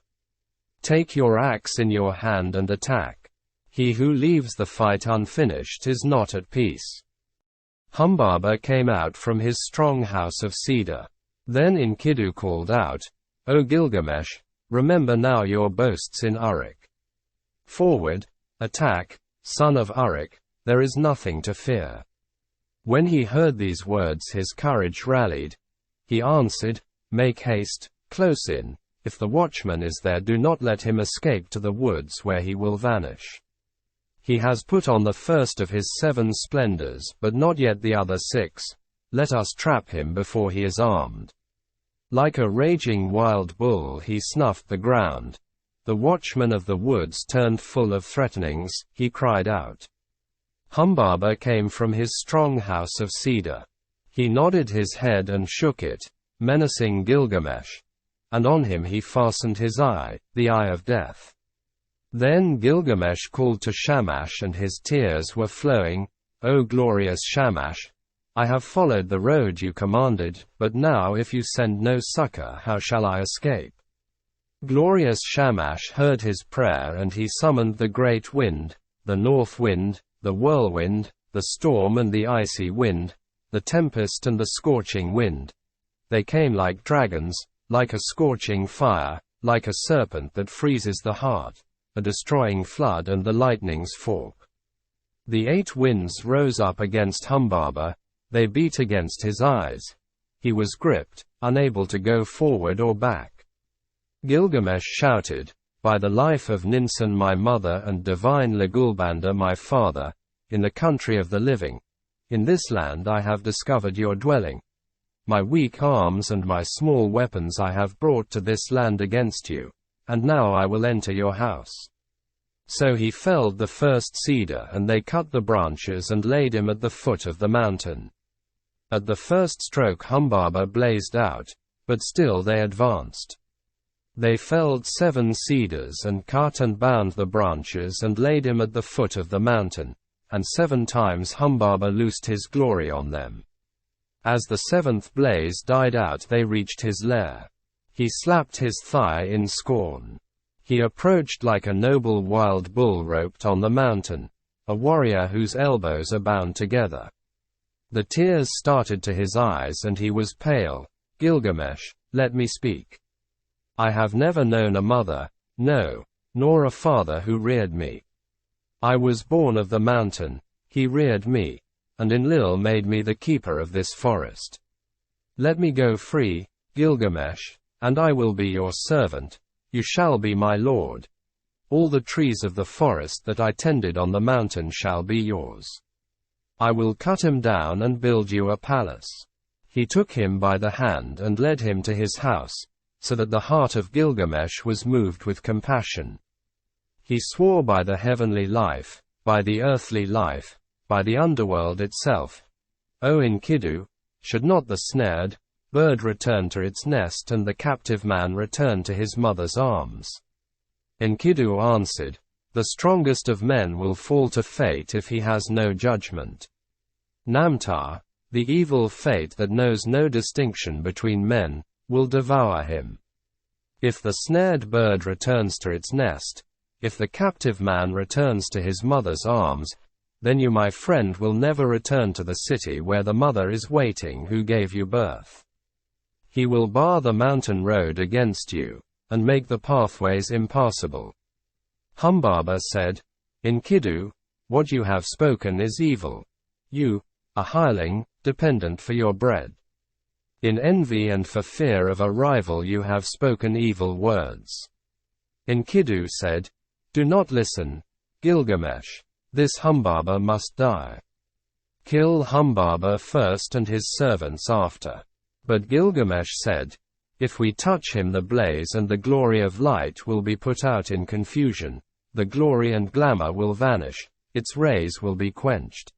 Take your axe in your hand and attack. He who leaves the fight unfinished is not at peace. Humbaba came out from his strong house of cedar. Then Enkidu called out, O Gilgamesh, remember now your boasts in Uruk. Forward, attack, son of Uruk, there is nothing to fear. When he heard these words his courage rallied. He answered, Make haste, close in. If the watchman is there, do not let him escape to the woods where he will vanish. He has put on the first of his 7 splendors, but not yet the other 6. Let us trap him before he is armed. Like a raging wild bull he snuffed the ground. The watchman of the woods turned full of threatenings, he cried out. Humbaba came from his strong house of cedar. He nodded his head and shook it, menacing Gilgamesh. And on him he fastened his eye, the eye of death. Then Gilgamesh called to Shamash and his tears were flowing, O glorious Shamash, I have followed the road you commanded, but now if you send no succor, how shall I escape? Glorious Shamash heard his prayer and he summoned the great wind, the north wind, the whirlwind, the storm and the icy wind, the tempest and the scorching wind. They came like dragons, like a scorching fire, like a serpent that freezes the heart, a destroying flood and the lightning's fork. The 8 winds rose up against Humbaba, they beat against his eyes. He was gripped, unable to go forward or back. Gilgamesh shouted, By the life of Ninsun my mother and divine Legulbanda my father, in the country of the living, in this land I have discovered your dwelling. My weak arms and my small weapons I have brought to this land against you, and now I will enter your house. So he felled the first cedar and they cut the branches and laid him at the foot of the mountain. At the first stroke Humbaba blazed out, but still they advanced. They felled 7 cedars and cut and bound the branches and laid him at the foot of the mountain, and 7 times Humbaba loosed his glory on them. As the 7th blaze died out they reached his lair. He slapped his thigh in scorn. He approached like a noble wild bull roped on the mountain, a warrior whose elbows are bound together. The tears started to his eyes and he was pale. Gilgamesh, let me speak. I have never known a mother, no, nor a father who reared me. I was born of the mountain, he reared me, and Enlil made me the keeper of this forest. Let me go free, Gilgamesh, and I will be your servant, you shall be my lord. All the trees of the forest that I tended on the mountain shall be yours. I will cut him down and build you a palace. He took him by the hand and led him to his house, so that the heart of Gilgamesh was moved with compassion. He swore by the heavenly life, by the earthly life, by the underworld itself. O Enkidu, should not the snared bird return to its nest and the captive man return to his mother's arms? Enkidu answered, the strongest of men will fall to fate if he has no judgment. Namtar, the evil fate that knows no distinction between men, will devour him. If the snared bird returns to its nest, if the captive man returns to his mother's arms, then you, my friend, will never return to the city where the mother is waiting who gave you birth. He will bar the mountain road against you, and make the pathways impassable. Humbaba said, Enkidu, what you have spoken is evil. You, a hireling, dependent for your bread. In envy and for fear of a rival you have spoken evil words. Enkidu said, do not listen, Gilgamesh. This Humbaba must die. Kill Humbaba first and his servants after. But Gilgamesh said, if we touch him the blaze and the glory of light will be put out in confusion, the glory and glamour will vanish, its rays will be quenched.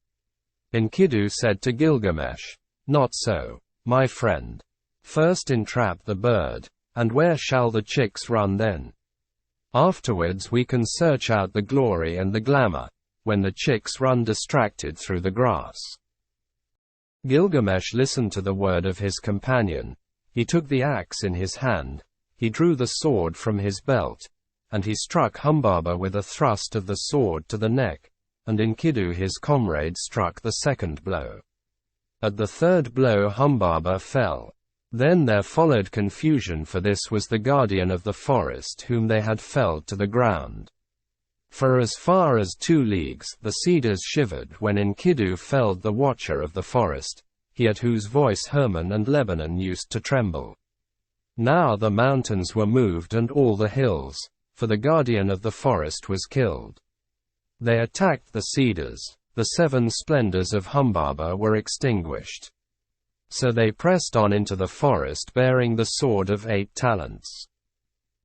Enkidu said to Gilgamesh, not so, my friend. First entrap the bird, and where shall the chicks run then? Afterwards we can search out the glory and the glamour, when the chicks run distracted through the grass. Gilgamesh listened to the word of his companion. He took the axe in his hand, he drew the sword from his belt, and he struck Humbaba with a thrust of the sword to the neck, and Enkidu his comrade struck the second blow. At the third blow Humbaba fell. Then there followed confusion, for this was the guardian of the forest whom they had felled to the ground. For as far as 2 leagues the cedars shivered when Enkidu felled the watcher of the forest, he at whose voice Hermon and Lebanon used to tremble. Now the mountains were moved and all the hills, for the guardian of the forest was killed. They attacked the cedars, the 7 splendors of Humbaba were extinguished. So they pressed on into the forest bearing the sword of 8 talents.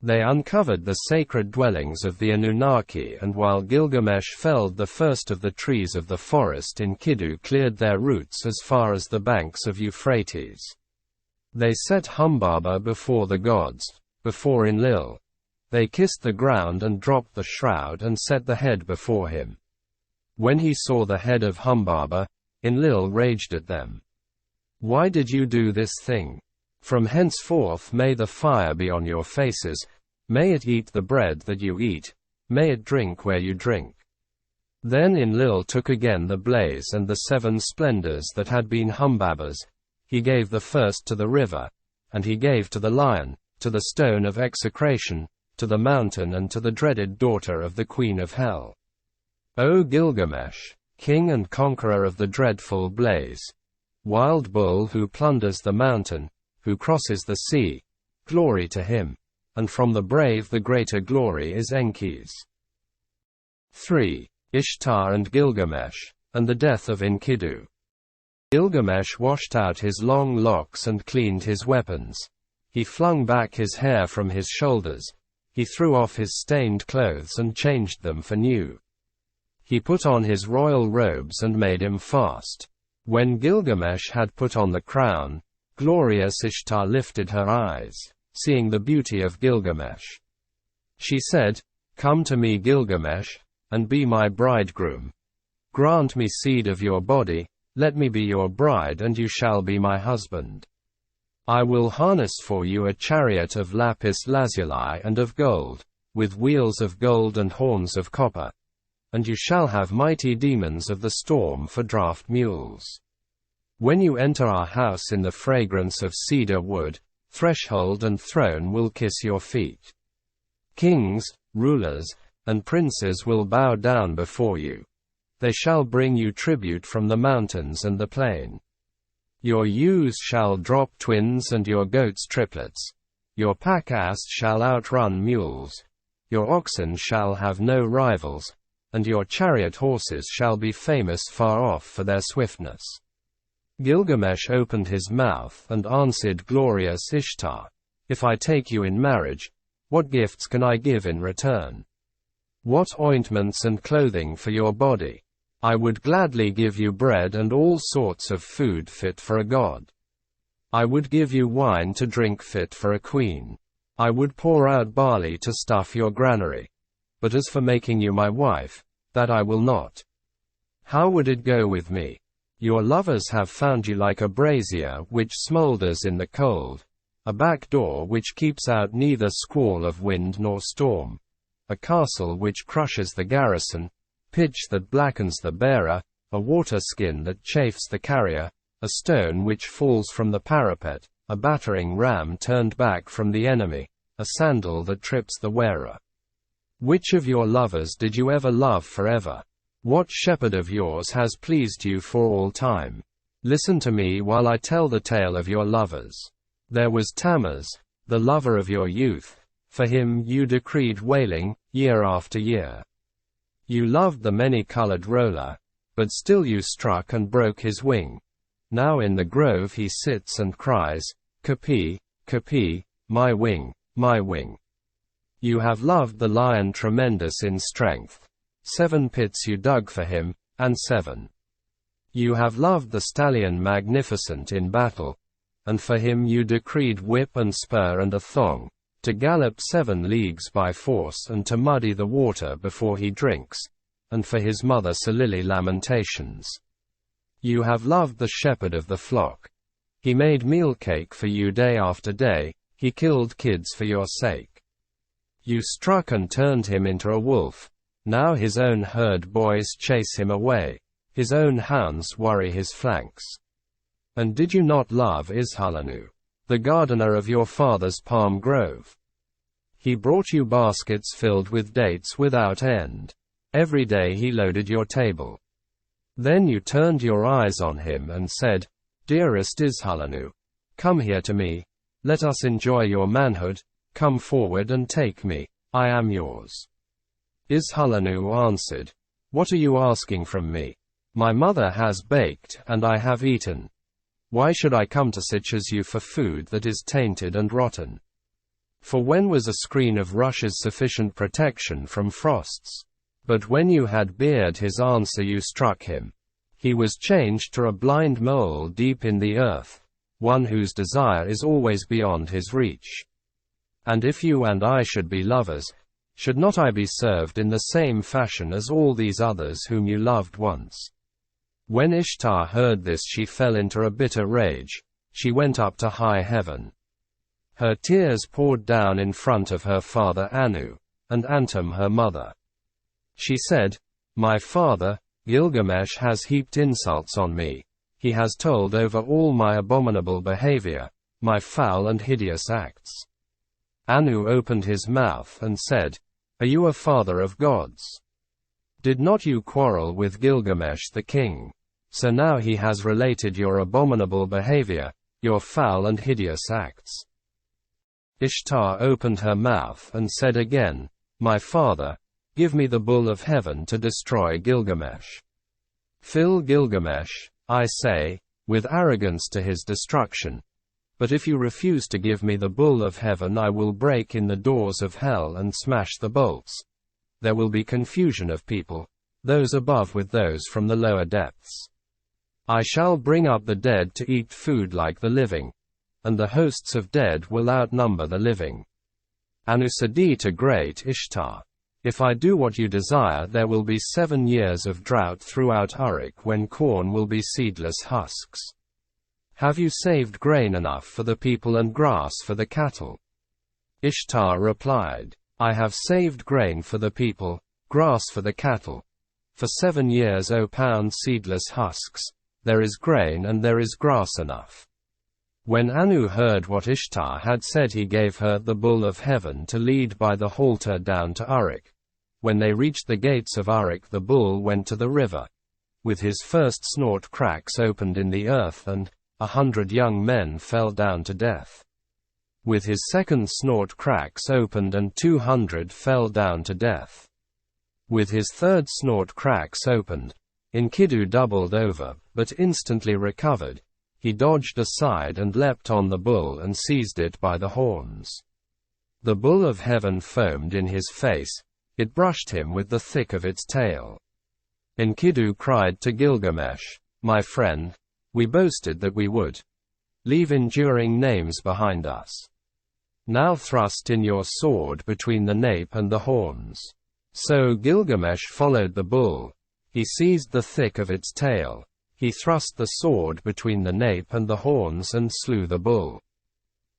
They uncovered the sacred dwellings of the Anunnaki, and while Gilgamesh felled the first of the trees of the forest, Enkidu cleared their roots as far as the banks of Euphrates. They set Humbaba before the gods, before Enlil. They kissed the ground and dropped the shroud and set the head before him. When he saw the head of Humbaba, Enlil raged at them. Why did you do this thing? From henceforth may the fire be on your faces, may it eat the bread that you eat, may it drink where you drink. Then Enlil took again the blaze and the 7 splendors that had been Humbaba's, he gave the first to the river, and he gave to the lion, to the stone of execration, to the mountain and to the dreaded daughter of the queen of hell. O Gilgamesh, king and conqueror of the dreadful blaze, wild bull who plunders the mountain, who crosses the sea, glory to him, and from the brave the greater glory is Enki's. 3. Ishtar and Gilgamesh, and the death of Enkidu. Gilgamesh washed out his long locks and cleaned his weapons. He flung back his hair from his shoulders, he threw off his stained clothes and changed them for new. He put on his royal robes and made him fast. When Gilgamesh had put on the crown, glorious Ishtar lifted her eyes, seeing the beauty of Gilgamesh. She said, come to me, Gilgamesh, and be my bridegroom. Grant me seed of your body, let me be your bride and you shall be my husband. I will harness for you a chariot of lapis lazuli and of gold, with wheels of gold and horns of copper. And you shall have mighty demons of the storm for draft mules. When you enter our house in the fragrance of cedar wood, threshold and throne will kiss your feet. Kings, rulers, and princes will bow down before you. they shall bring you tribute from the mountains and the plain. Your ewes shall drop twins and your goats triplets. Your pack ass shall outrun mules. Your oxen shall have no rivals, and your chariot horses shall be famous far off for their swiftness. Gilgamesh opened his mouth and answered glorious Ishtar, if I take you in marriage, what gifts can I give in return? What ointments and clothing for your body? I would gladly give you bread and all sorts of food fit for a god. I would give you wine to drink fit for a queen. I would pour out barley to stuff your granary. But as for making you my wife, that I will not. How would it go with me? Your lovers have found you like a brazier which smolders in the cold, a back door which keeps out neither squall of wind nor storm, a castle which crushes the garrison, pitch that blackens the bearer, a water skin that chafes the carrier, a stone which falls from the parapet, a battering ram turned back from the enemy, a sandal that trips the wearer. Which of your lovers did you ever love forever? What shepherd of yours has pleased you for all time? Listen to me while I tell the tale of your lovers. There was Tammuz, the lover of your youth. For him you decreed wailing, year after year. You loved the many-colored roller, but still you struck and broke his wing. Now in the grove he sits and cries, Kapi, Kapi, my wing, my wing. You have loved the lion tremendous in strength. 7 pits you dug for him, and 7. You have loved the stallion magnificent in battle, and for him you decreed whip and spur and a thong, to gallop 7 leagues by force and to muddy the water before he drinks, and for his mother Salili lamentations. You have loved the shepherd of the flock. He made meal cake for you day after day, he killed kids for your sake. You struck and turned him into a wolf. Now his own herd boys chase him away, his own hounds worry his flanks. And did you not love Ishalanu, the gardener of your father's palm grove? He brought you baskets filled with dates without end. Every day he loaded your table. Then you turned your eyes on him and said, Dearest Ishalanu, come here to me, let us enjoy your manhood, come forward and take me, I am yours. Ishalanu answered, What are you asking from me? My mother has baked, and I have eaten. Why should I come to such as you for food that is tainted and rotten? For when was a screen of rushes sufficient protection from frosts? But when you had beard his answer you struck him. He was changed to a blind mole deep in the earth, one whose desire is always beyond his reach. And if you and I should be lovers, should not I be served in the same fashion as all these others whom you loved once? When Ishtar heard this she fell into a bitter rage, she went up to high heaven. Her tears poured down in front of her father Anu, and Antum her mother. She said, My father, Gilgamesh has heaped insults on me, he has told over all my abominable behavior, my foul and hideous acts. Anu opened his mouth and said, Are you a father of gods? Did not you quarrel with Gilgamesh the king? So now he has related your abominable behavior, your foul and hideous acts. Ishtar opened her mouth and said again, My father, give me the bull of heaven to destroy Gilgamesh. Fill Gilgamesh, I say, with arrogance to his destruction. But if you refuse to give me the bull of heaven I will break in the doors of hell and smash the bolts. There will be confusion of people, those above with those from the lower depths. I shall bring up the dead to eat food like the living, and the hosts of dead will outnumber the living. Anu said to great Ishtar, If I do what you desire there will be 7 years of drought throughout Uruk when corn will be seedless husks. Have you saved grain enough for the people and grass for the cattle? Ishtar replied, I have saved grain for the people, grass for the cattle. For 7 years pound seedless husks, there is grain and there is grass enough. When Anu heard what Ishtar had said he gave her the bull of heaven to lead by the halter down to Uruk. When they reached the gates of Uruk, the bull went to the river. With his first snort, cracks opened in the earth, and 100 young men fell down to death. With his second snort, cracks opened and 200 fell down to death. With his third snort, cracks opened. Enkidu doubled over, but instantly recovered. He dodged aside and leapt on the bull and seized it by the horns. The bull of heaven foamed in his face. It brushed him with the thick of its tail. Enkidu cried to Gilgamesh, "My friend, we boasted that we would leave enduring names behind us. Now thrust in your sword between the nape and the horns." So Gilgamesh followed the bull. He seized the thick of its tail. He thrust the sword between the nape and the horns and slew the bull.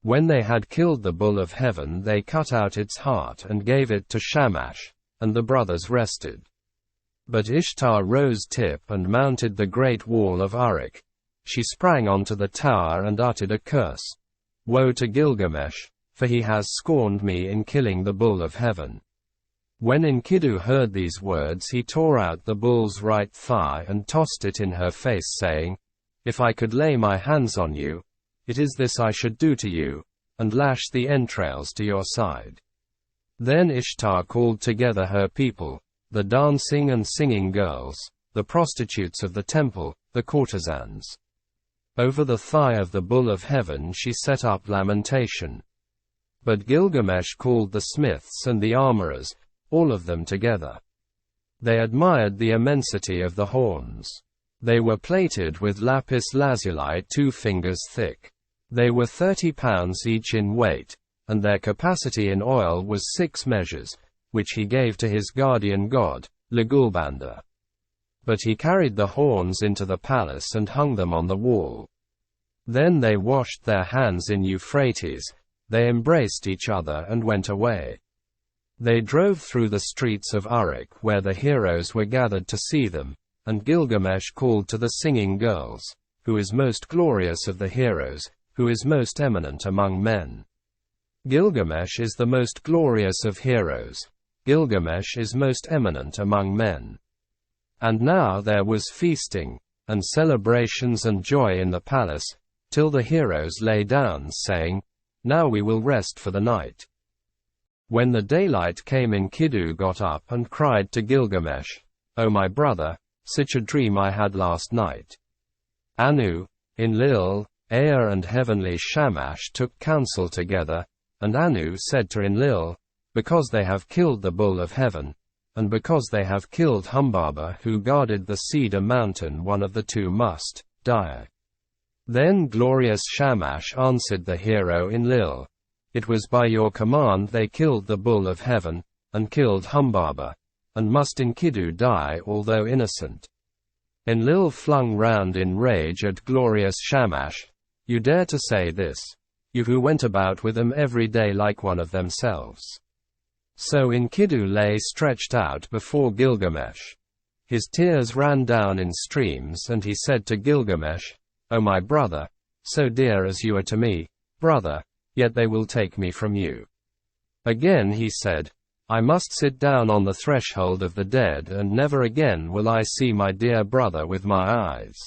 When they had killed the bull of heaven, they cut out its heart and gave it to Shamash, and the brothers rested. But Ishtar rose tip and mounted the great wall of Uruk. She sprang onto the tower and uttered a curse. "Woe to Gilgamesh, for he has scorned me in killing the bull of heaven." When Enkidu heard these words, he tore out the bull's right thigh and tossed it in her face, saying, "If I could lay my hands on you, it is this I should do to you, and lash the entrails to your side." Then Ishtar called together her people, the dancing and singing girls, the prostitutes of the temple, the courtesans. Over the thigh of the bull of heaven she set up lamentation. But Gilgamesh called the smiths and the armorers, all of them together. They admired the immensity of the horns. They were plated with lapis lazuli 2 fingers thick. They were 30 pounds each in weight, and their capacity in oil was 6 measures, which he gave to his guardian god, Legulbanda. But he carried the horns into the palace and hung them on the wall. Then they washed their hands in Euphrates, they embraced each other and went away. They drove through the streets of Uruk where the heroes were gathered to see them, and Gilgamesh called to the singing girls, "Who is most glorious of the heroes, who is most eminent among men?" Gilgamesh is the most glorious of heroes. Gilgamesh is most eminent among men. And now there was feasting, and celebrations and joy in the palace, till the heroes lay down, saying, "Now we will rest for the night." When the daylight came, Enkidu got up and cried to Gilgamesh, "O my brother, such a dream I had last night." Anu, Enlil, Ea and heavenly Shamash took counsel together, and Anu said to Enlil, "Because they have killed the bull of heaven, and because they have killed Humbaba who guarded the cedar mountain, one of the 2 must die." Then glorious Shamash answered the hero Enlil, "It was by your command they killed the bull of heaven, and killed Humbaba, and must Enkidu die although innocent." Enlil flung round in rage at glorious Shamash, "You dare to say this? You who went about with them every day like one of themselves." So Enkidu lay stretched out before Gilgamesh. His tears ran down in streams, and he said to Gilgamesh, "O my brother, so dear as you are to me, brother, yet they will take me from you." Again he said, "I must sit down on the threshold of the dead, and never again will I see my dear brother with my eyes."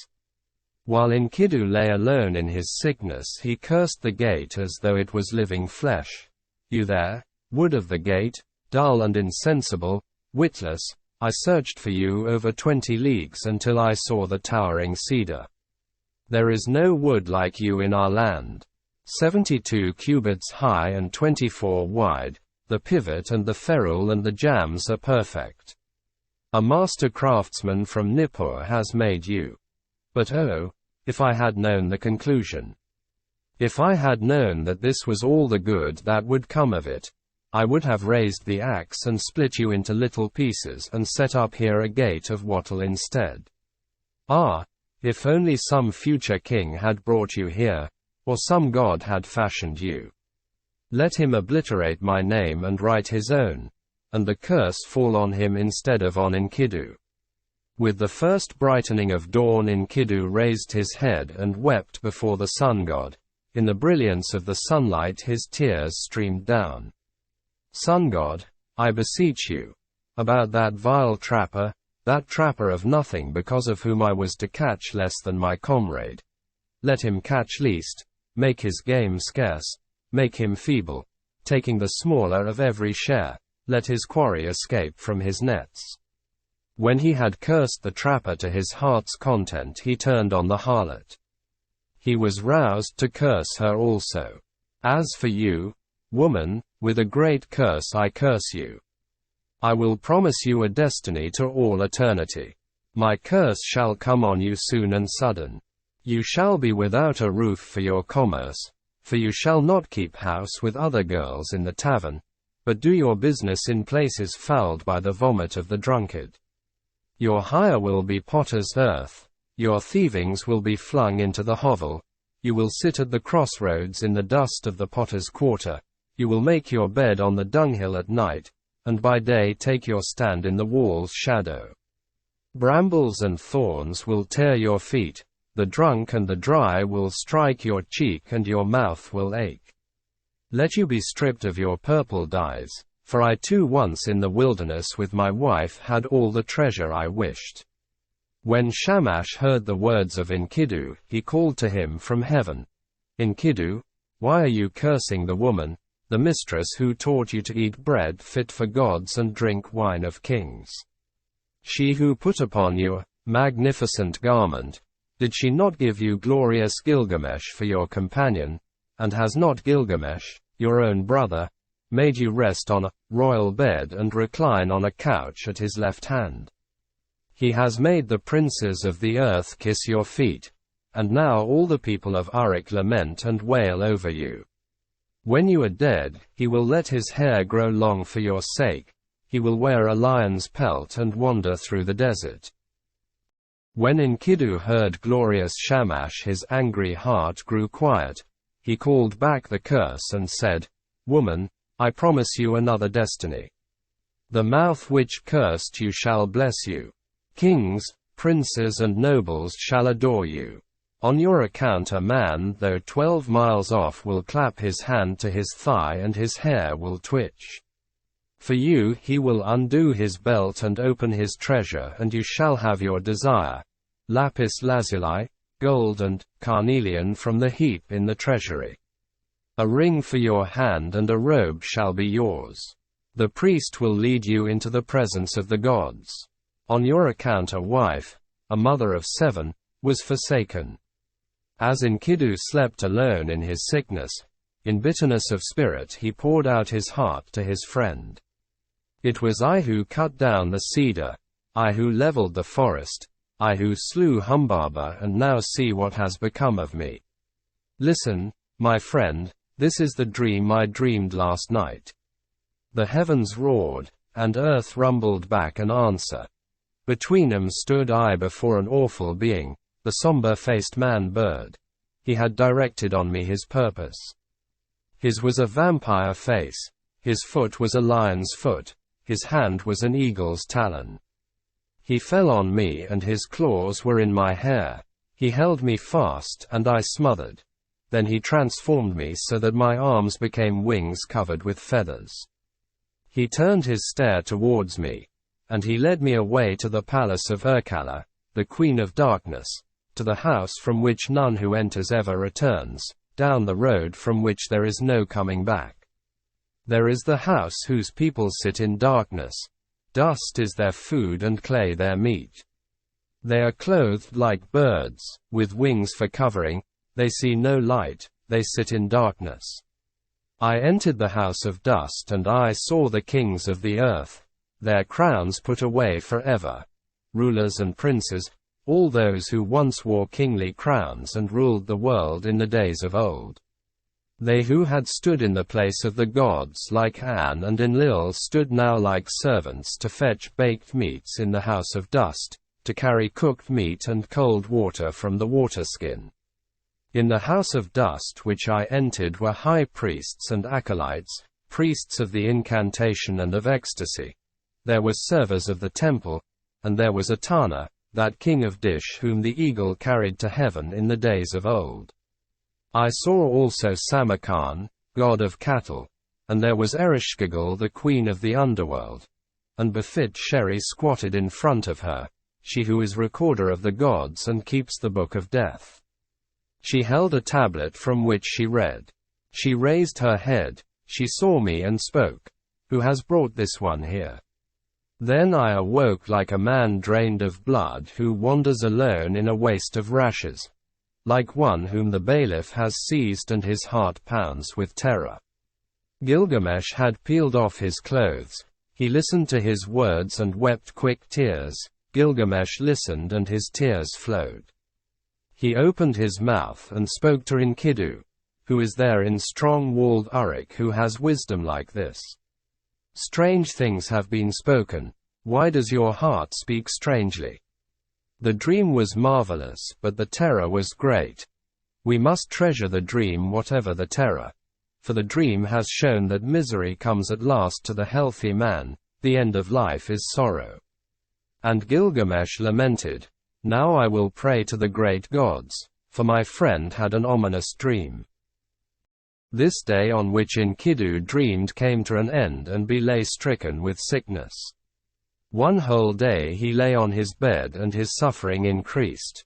While Enkidu lay alone in his sickness, he cursed the gate as though it was living flesh. "You there, wood of the gate, dull and insensible, witless, I searched for you over 20 leagues until I saw the towering cedar. There is no wood like you in our land. 72 cubits high and 24 wide, the pivot and the ferrule and the jambs are perfect. A master craftsman from Nippur has made you. But oh, if I had known the conclusion. If I had known that this was all the good that would come of it, I would have raised the axe and split you into little pieces and set up here a gate of wattle instead. Ah, if only some future king had brought you here, or some god had fashioned you. Let him obliterate my name and write his own, and the curse fall on him instead of on Enkidu." With the first brightening of dawn, Enkidu raised his head and wept before the sun god. In the brilliance of the sunlight his tears streamed down. "Sun god, I beseech you, About that vile trapper, that trapper of nothing, because of whom I was to catch less than my comrade. Let him catch least, make his game scarce, make him feeble, taking the smaller of every share, let his quarry escape from his nets. When he had cursed the trapper to his heart's content, he turned on the harlot. He was roused to curse her also. As for you, woman, with a great curse I curse you. I will promise you a destiny to all eternity. My curse shall come on you soon and sudden. You shall be without a roof for your commerce, for you shall not keep house with other girls in the tavern, but do your business in places fouled by the vomit of the drunkard. Your hire will be potter's earth, your thievings will be flung into the hovel, you will sit at the crossroads in the dust of the potter's quarter, you will make your bed on the dunghill at night, and by day take your stand in the wall's shadow. Brambles and thorns will tear your feet, the drunk and the dry will strike your cheek and your mouth will ache. Let you be stripped of your purple dyes, for I too once in the wilderness with my wife had all the treasure I wished. When Shamash heard the words of Enkidu, he called to him from heaven, Enkidu, why are you cursing the woman, the mistress who taught you to eat bread fit for gods and drink wine of kings? She who put upon you a magnificent garment, did she not give you glorious Gilgamesh for your companion, and has not Gilgamesh, your own brother, made you rest on a royal bed and recline on a couch at his left hand? He has made the princes of the earth kiss your feet, and now all the people of Uruk lament and wail over you. When you are dead, he will let his hair grow long for your sake, he will wear a lion's pelt and wander through the desert. When Enkidu heard glorious Shamash, his angry heart grew quiet. He called back the curse and said, Woman, I promise you another destiny. The mouth which cursed you shall bless you. Kings, princes and nobles shall adore you. On your account a man, though 12 miles off, will clap his hand to his thigh and his hair will twitch. For you he will undo his belt and open his treasure, and you shall have your desire, lapis lazuli, gold and carnelian from the heap in the treasury. A ring for your hand and a robe shall be yours. The priest will lead you into the presence of the gods. On your account a wife, a mother of 7, was forsaken. As Enkidu slept alone in his sickness, in bitterness of spirit he poured out his heart to his friend. It was I who cut down the cedar, I who leveled the forest, I who slew Humbaba, and now see what has become of me. Listen, my friend, this is the dream I dreamed last night. The heavens roared, and earth rumbled back an answer. Between them stood I before an awful being, the somber-faced man-bird. He had directed on me his purpose. His was a vampire face, his foot was a lion's foot, his hand was an eagle's talon. He fell on me and his claws were in my hair, he held me fast and I smothered. Then he transformed me so that my arms became wings covered with feathers. He turned his stare towards me, and he led me away to the palace of Urkala, the queen of darkness, to the house from which none who enters ever returns, down the road from which there is no coming back. There is the house whose people sit in darkness. Dust is their food and clay their meat. They are clothed like birds, with wings for covering, they see no light, they sit in darkness. I entered the house of dust and I saw the kings of the earth, their crowns put away forever. Rulers and princes, all those who once wore kingly crowns and ruled the world in the days of old. They who had stood in the place of the gods like An and Enlil stood now like servants to fetch baked meats in the house of dust, to carry cooked meat and cold water from the waterskin. In the house of dust which I entered were high priests and acolytes, priests of the incantation and of ecstasy. There were servers of the temple, and there was Etana, that king of Dish whom the eagle carried to heaven in the days of old. I saw also Samarkand, god of cattle, and there was Ereshkigal the queen of the underworld. and Befit Sheri squatted in front of her, she who is recorder of the gods and keeps the book of death. She held a tablet from which she read. She raised her head, she saw me and spoke. Who has brought this one here? Then I awoke like a man drained of blood who wanders alone in a waste of rashes, like one whom the bailiff has seized and his heart pounds with terror. Gilgamesh had peeled off his clothes. He listened to his words and wept quick tears. Gilgamesh listened and his tears flowed. He opened his mouth and spoke to Enkidu, who is there in strong-walled Uruk, who has wisdom like this. Strange things have been spoken. Why does your heart speak strangely? The dream was marvelous, but the terror was great. We must treasure the dream whatever the terror. For the dream has shown that misery comes at last to the healthy man, the end of life is sorrow. And Gilgamesh lamented, Now I will pray to the great gods, for my friend had an ominous dream. This day on which Enkidu dreamed came to an end and he lay stricken with sickness. One whole day he lay on his bed and his suffering increased.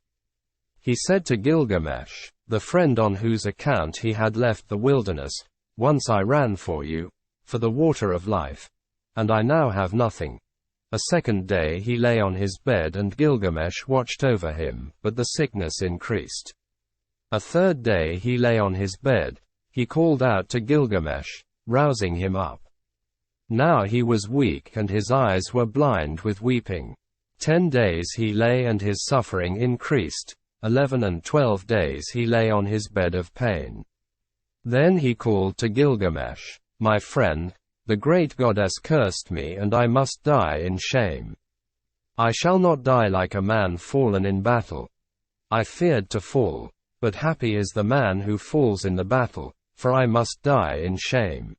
He said to Gilgamesh, the friend on whose account he had left the wilderness, Once I ran for you, for the water of life, and I now have nothing. A second day he lay on his bed and Gilgamesh watched over him, but the sickness increased. A third day he lay on his bed. He called out to Gilgamesh, rousing him up. Now he was weak and his eyes were blind with weeping. 10 days he lay and his suffering increased. 11 and 12 days he lay on his bed of pain. Then he called to Gilgamesh, My friend, the great goddess cursed me and I must die in shame. I shall not die like a man fallen in battle. I feared to fall, but happy is the man who falls in the battle, for I must die in shame.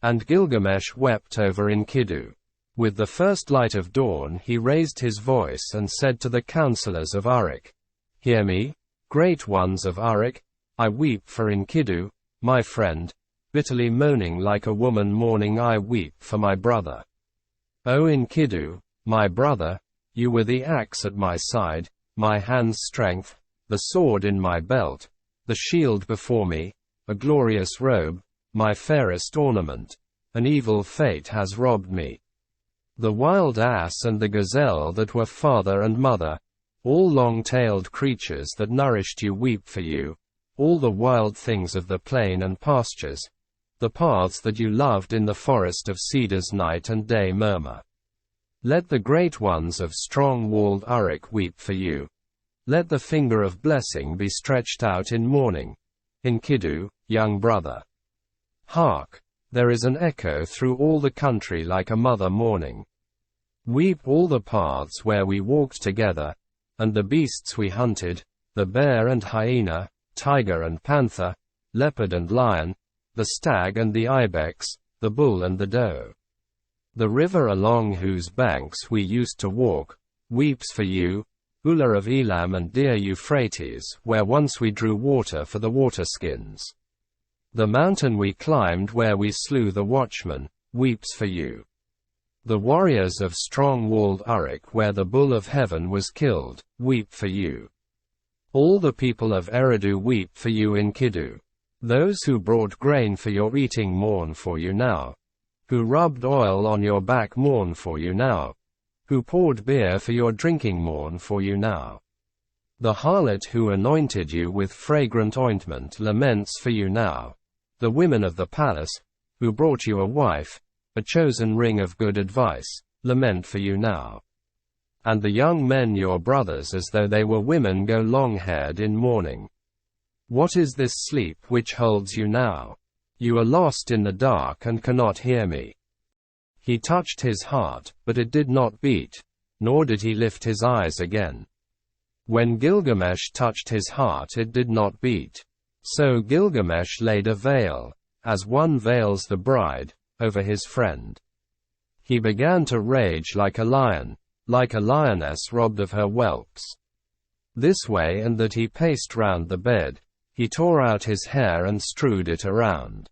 And Gilgamesh wept over Enkidu. With the first light of dawn he raised his voice and said to the counselors of Uruk, Hear me, great ones of Uruk, I weep for Enkidu, my friend, bitterly moaning like a woman mourning I weep for my brother. O Enkidu, my brother, you were the axe at my side, my hand's strength, the sword in my belt, the shield before me, a glorious robe, my fairest ornament. An evil fate has robbed me. The wild ass and the gazelle that were father and mother, all long-tailed creatures that nourished you weep for you, all the wild things of the plain and pastures, the paths that you loved in the forest of cedars night and day murmur. Let the great ones of strong-walled Uruk weep for you. Let the finger of blessing be stretched out in mourning. Enkidu, young brother. Hark! There is an echo through all the country like a mother mourning. Weep all the paths where we walked together, and the beasts we hunted, the bear and hyena, tiger and panther, leopard and lion, the stag and the ibex, the bull and the doe. The river along whose banks we used to walk, weeps for you, Ula of Elam and dear Euphrates, where once we drew water for the waterskins. The mountain we climbed where we slew the watchman, weeps for you. The warriors of strong-walled Uruk where the bull of heaven was killed, weep for you. All the people of Eridu weep for you Enkidu. Those who brought grain for your eating mourn for you now. Who rubbed oil on your back mourn for you now. Who poured beer for your drinking mourn for you now. The harlot who anointed you with fragrant ointment laments for you now. The women of the palace, who brought you a wife, a chosen ring of good advice, lament for you now. And the young men your brothers as though they were women go long-haired in mourning. What is this sleep which holds you now? You are lost in the dark and cannot hear me. He touched his heart, but it did not beat, nor did he lift his eyes again. When Gilgamesh touched his heart it did not beat. So Gilgamesh laid a veil, as one veils the bride, over his friend. He began to rage like a lioness robbed of her whelps. This way and that he paced round the bed, he tore out his hair and strewed it around.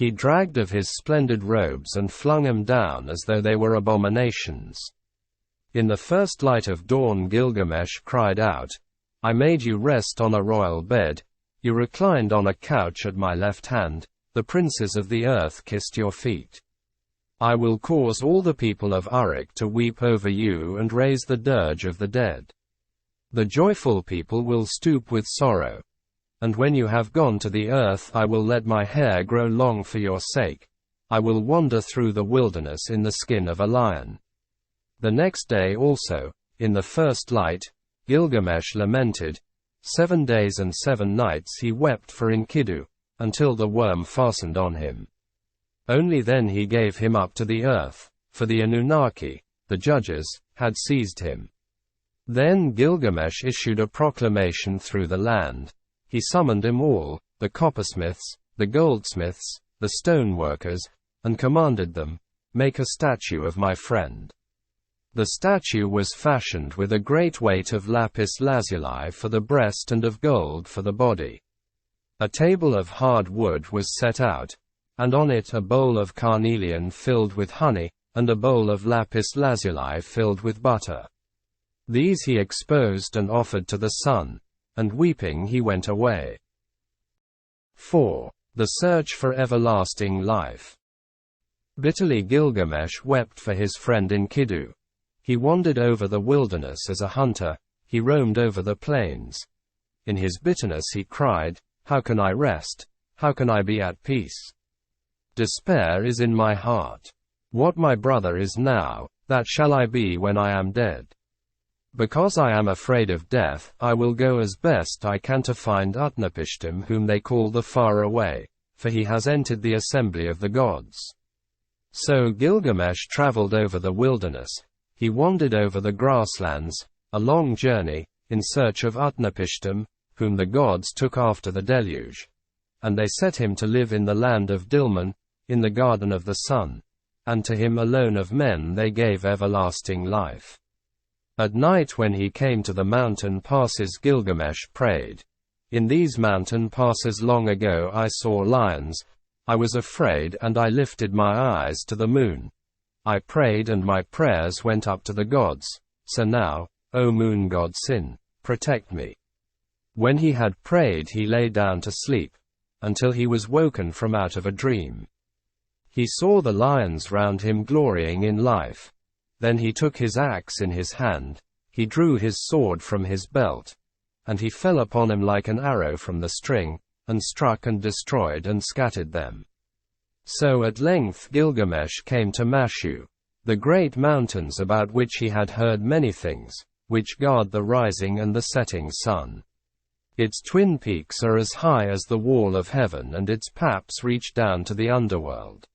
He dragged of his splendid robes and flung them down as though they were abominations. In the first light of dawn Gilgamesh cried out, "I made you rest on a royal bed, you reclined on a couch at my left hand, the princes of the earth kissed your feet. I will cause all the people of Uruk to weep over you and raise the dirge of the dead. The joyful people will stoop with sorrow. And when you have gone to the earth I will let my hair grow long for your sake. I will wander through the wilderness in the skin of a lion." The next day also, in the first light, Gilgamesh lamented. 7 days and 7 nights he wept for Enkidu, until the worm fastened on him. Only then he gave him up to the earth, for the Anunnaki, the judges, had seized him. Then Gilgamesh issued a proclamation through the land. He summoned them all, the coppersmiths, the goldsmiths, the stoneworkers, and commanded them, "Make a statue of my friend." The statue was fashioned with a great weight of lapis lazuli for the breast and of gold for the body. A table of hard wood was set out, and on it a bowl of carnelian filled with honey, and a bowl of lapis lazuli filled with butter. These he exposed and offered to the sun, and weeping he went away. 4. The search for everlasting life. Bitterly Gilgamesh wept for his friend Enkidu. He wandered over the wilderness as a hunter, he roamed over the plains. In his bitterness he cried, "How can I rest? How can I be at peace? Despair is in my heart. What my brother is now, that shall I be when I am dead. Because I am afraid of death, I will go as best I can to find Utnapishtim whom they call the Far Away, for he has entered the assembly of the gods." So Gilgamesh traveled over the wilderness, he wandered over the grasslands, a long journey, in search of Utnapishtim, whom the gods took after the deluge. And they set him to live in the land of Dilmun, in the garden of the sun, and to him alone of men they gave everlasting life. At night when he came to the mountain passes Gilgamesh prayed. "In these mountain passes long ago I saw lions, I was afraid and I lifted my eyes to the moon. I prayed and my prayers went up to the gods, so now, O moon god Sin, protect me." When he had prayed he lay down to sleep, until he was woken from out of a dream. He saw the lions round him glorying in life. Then he took his axe in his hand, he drew his sword from his belt, and he fell upon him like an arrow from the string, and struck and destroyed and scattered them. So at length Gilgamesh came to Mashu, the great mountains about which he had heard many things, which guard the rising and the setting sun. Its twin peaks are as high as the wall of heaven and its paps reach down to the underworld.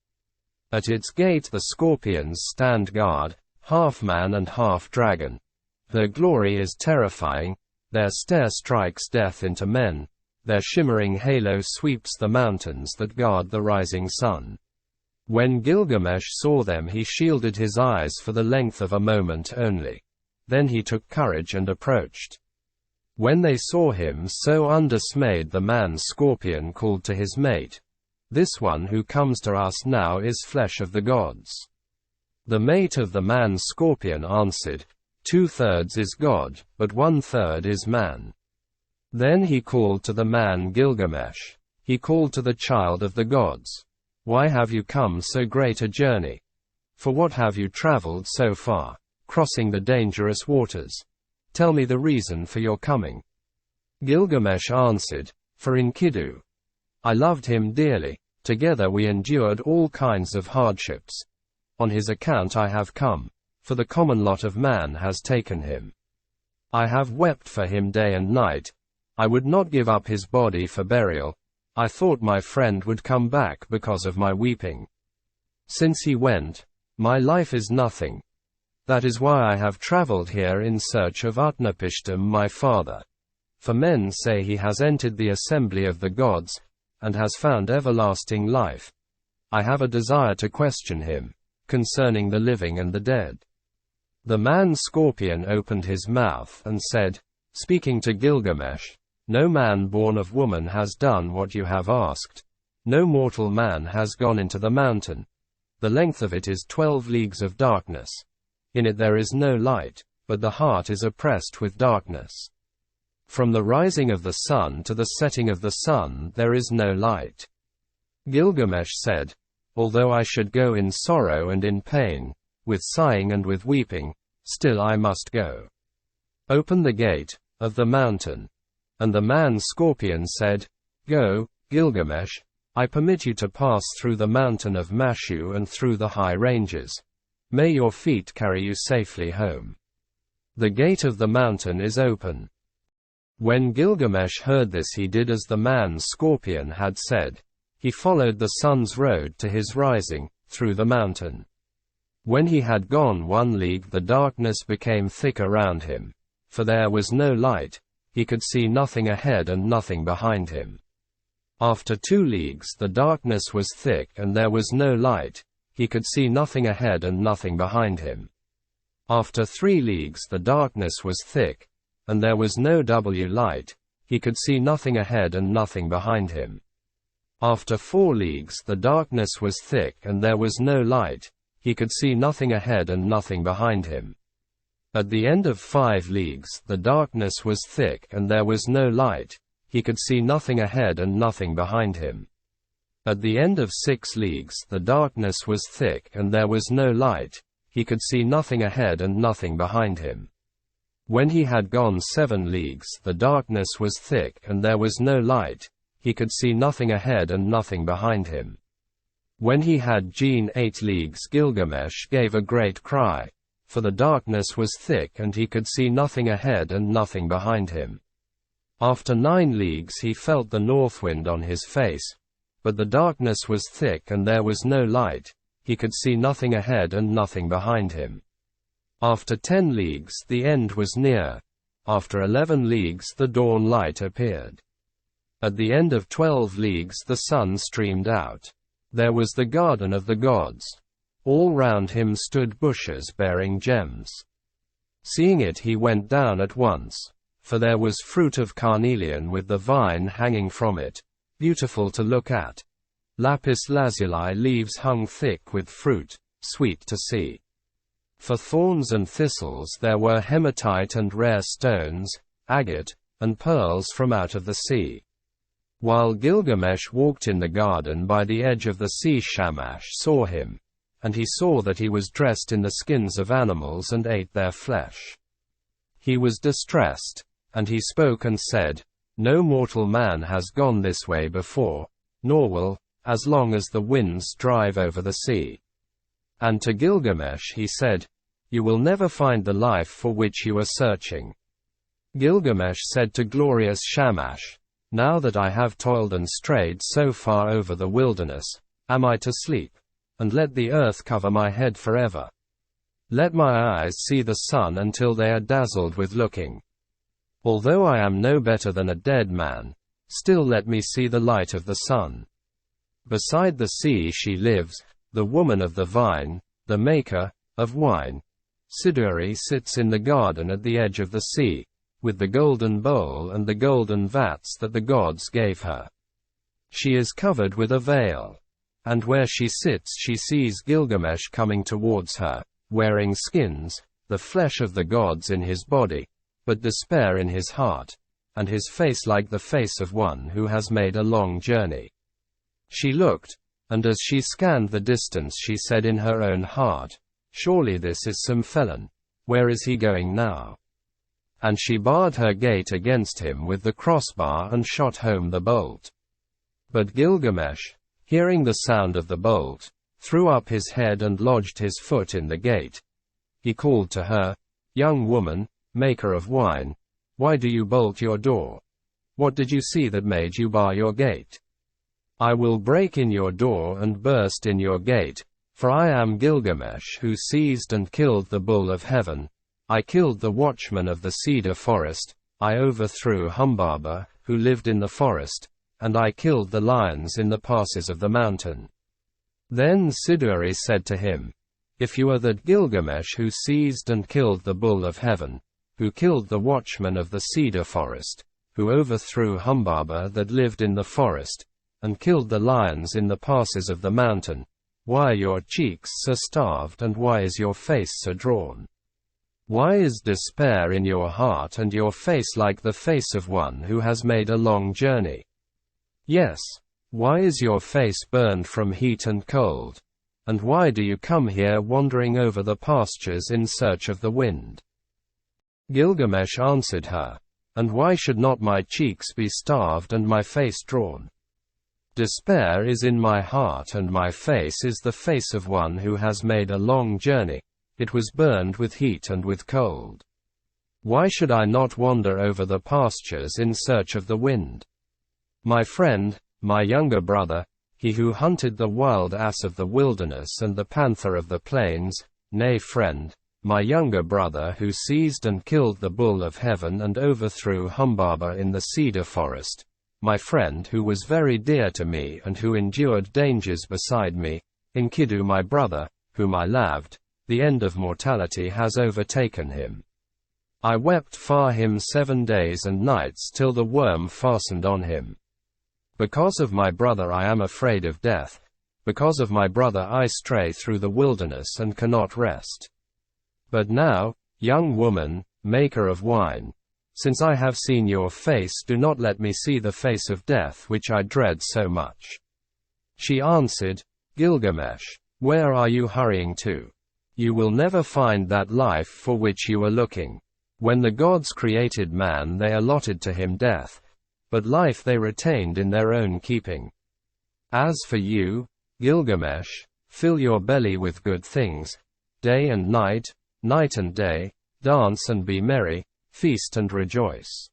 At its gate the scorpions stand guard, half man and half dragon. Their glory is terrifying, their stare strikes death into men, their shimmering halo sweeps the mountains that guard the rising sun. When Gilgamesh saw them he shielded his eyes for the length of a moment only. Then he took courage and approached. When they saw him so undismayed the man-scorpion called to his mate, "This one who comes to us now is flesh of the gods." The mate of the man-scorpion answered, "2/3 is God, but 1/3 is man." Then he called to the man Gilgamesh. He called to the child of the gods, "Why have you come so great a journey? For what have you traveled so far, crossing the dangerous waters? Tell me the reason for your coming." Gilgamesh answered, "For Enkidu. I loved him dearly, together we endured all kinds of hardships. On his account I have come, for the common lot of man has taken him. I have wept for him day and night. I would not give up his body for burial. I thought my friend would come back because of my weeping. Since he went, my life is nothing. That is why I have traveled here in search of Utnapishtim my father. For men say he has entered the assembly of the gods, and has found everlasting life. I have a desire to question him, concerning the living and the dead." The man-scorpion opened his mouth and said, speaking to Gilgamesh, "No man born of woman has done what you have asked. No mortal man has gone into the mountain. The length of it is 12 leagues of darkness. In it there is no light, but the heart is oppressed with darkness. From the rising of the sun to the setting of the sun there is no light. Gilgamesh said, although I should go in sorrow and in pain, with sighing and with weeping, still I must go. Open the gate of the mountain. And the man-scorpion said, Go, Gilgamesh, I permit you to pass through the mountain of Mashu and through the high ranges. May your feet carry you safely home. The gate of the mountain is open. When Gilgamesh heard this, he did as the man-scorpion had said. He followed the sun's road to his rising, through the mountain. When he had gone 1 league, the darkness became thick around him, for there was no light. He could see nothing ahead and nothing behind him. After 2 leagues the darkness was thick and there was no light. He could see nothing ahead and nothing behind him. After 3 leagues the darkness was thick, and there was no light. He could see nothing ahead and nothing behind him. After 4 leagues the darkness was thick and there was no light. He could see nothing ahead and nothing behind him. At the end of 5 leagues the darkness was thick and there was no light. He could see nothing ahead and nothing behind him. At the end of 6 leagues the darkness was thick and there was no light. He could see nothing ahead and nothing behind him. When he had gone 7 leagues the darkness was thick and there was no light. He could see nothing ahead and nothing behind him. When he had gone 8 leagues Gilgamesh gave a great cry, for the darkness was thick and he could see nothing ahead and nothing behind him. After 9 leagues he felt the north wind on his face, but the darkness was thick and there was no light. He could see nothing ahead and nothing behind him. After 10 leagues the end was near. After 11 leagues the dawn light appeared. At the end of 12 leagues the sun streamed out. There was the garden of the gods. All round him stood bushes bearing gems. Seeing it he went down at once, for there was fruit of carnelian with the vine hanging from it, beautiful to look at. Lapis lazuli leaves hung thick with fruit, sweet to see. For thorns and thistles there were hematite and rare stones, agate, and pearls from out of the sea. While Gilgamesh walked in the garden by the edge of the sea, Shamash saw him, and he saw that he was dressed in the skins of animals and ate their flesh. He was distressed, and he spoke and said, No mortal man has gone this way before, nor will, as long as the winds drive over the sea. And to Gilgamesh he said, You will never find the life for which you are searching. Gilgamesh said to glorious Shamash, Now that I have toiled and strayed so far over the wilderness, am I to sleep, and let the earth cover my head forever? Let my eyes see the sun until they are dazzled with looking. Although I am no better than a dead man, still let me see the light of the sun. Beside the sea she lives, the woman of the vine, the maker of wine. Siduri sits in the garden at the edge of the sea, with the golden bowl and the golden vats that the gods gave her. She is covered with a veil, and where she sits she sees Gilgamesh coming towards her, wearing skins, the flesh of the gods in his body, but despair in his heart, and his face like the face of one who has made a long journey. She looked, and as she scanned the distance she said in her own heart, Surely this is some felon. Where is he going now? And she barred her gate against him with the crossbar and shot home the bolt. But Gilgamesh, hearing the sound of the bolt, threw up his head and lodged his foot in the gate. He called to her, Young woman, maker of wine, why do you bolt your door? What did you see that made you bar your gate? I will break in your door and burst in your gate, for I am Gilgamesh who seized and killed the bull of heaven. I killed the watchman of the cedar forest, I overthrew Humbaba, who lived in the forest, and I killed the lions in the passes of the mountain. Then Siduri said to him, If you are that Gilgamesh who seized and killed the bull of heaven, who killed the watchman of the cedar forest, who overthrew Humbaba that lived in the forest, and killed the lions in the passes of the mountain. Why are your cheeks so starved, and why is your face so drawn? Why is despair in your heart, and your face like the face of one who has made a long journey? Yes. Why is your face burned from heat and cold? And why do you come here wandering over the pastures in search of the wind? Gilgamesh answered her, and why should not my cheeks be starved and my face drawn? Despair is in my heart, and my face is the face of one who has made a long journey. It was burned with heat and with cold. Why should I not wander over the pastures in search of the wind? My friend, my younger brother, he who hunted the wild ass of the wilderness and the panther of the plains, nay friend, my younger brother who seized and killed the bull of heaven and overthrew Humbaba in the cedar forest, my friend who was very dear to me and who endured dangers beside me, Enkidu my brother, whom I loved, the end of mortality has overtaken him. I wept for him 7 days and nights till the worm fastened on him. Because of my brother I am afraid of death, because of my brother I stray through the wilderness and cannot rest. But now, young woman, maker of wine, since I have seen your face, do not let me see the face of death which I dread so much. She answered, Gilgamesh, where are you hurrying to? You will never find that life for which you are looking. When the gods created man they allotted to him death, but life they retained in their own keeping. As for you, Gilgamesh, fill your belly with good things, day and night, night and day, dance and be merry, feast and rejoice.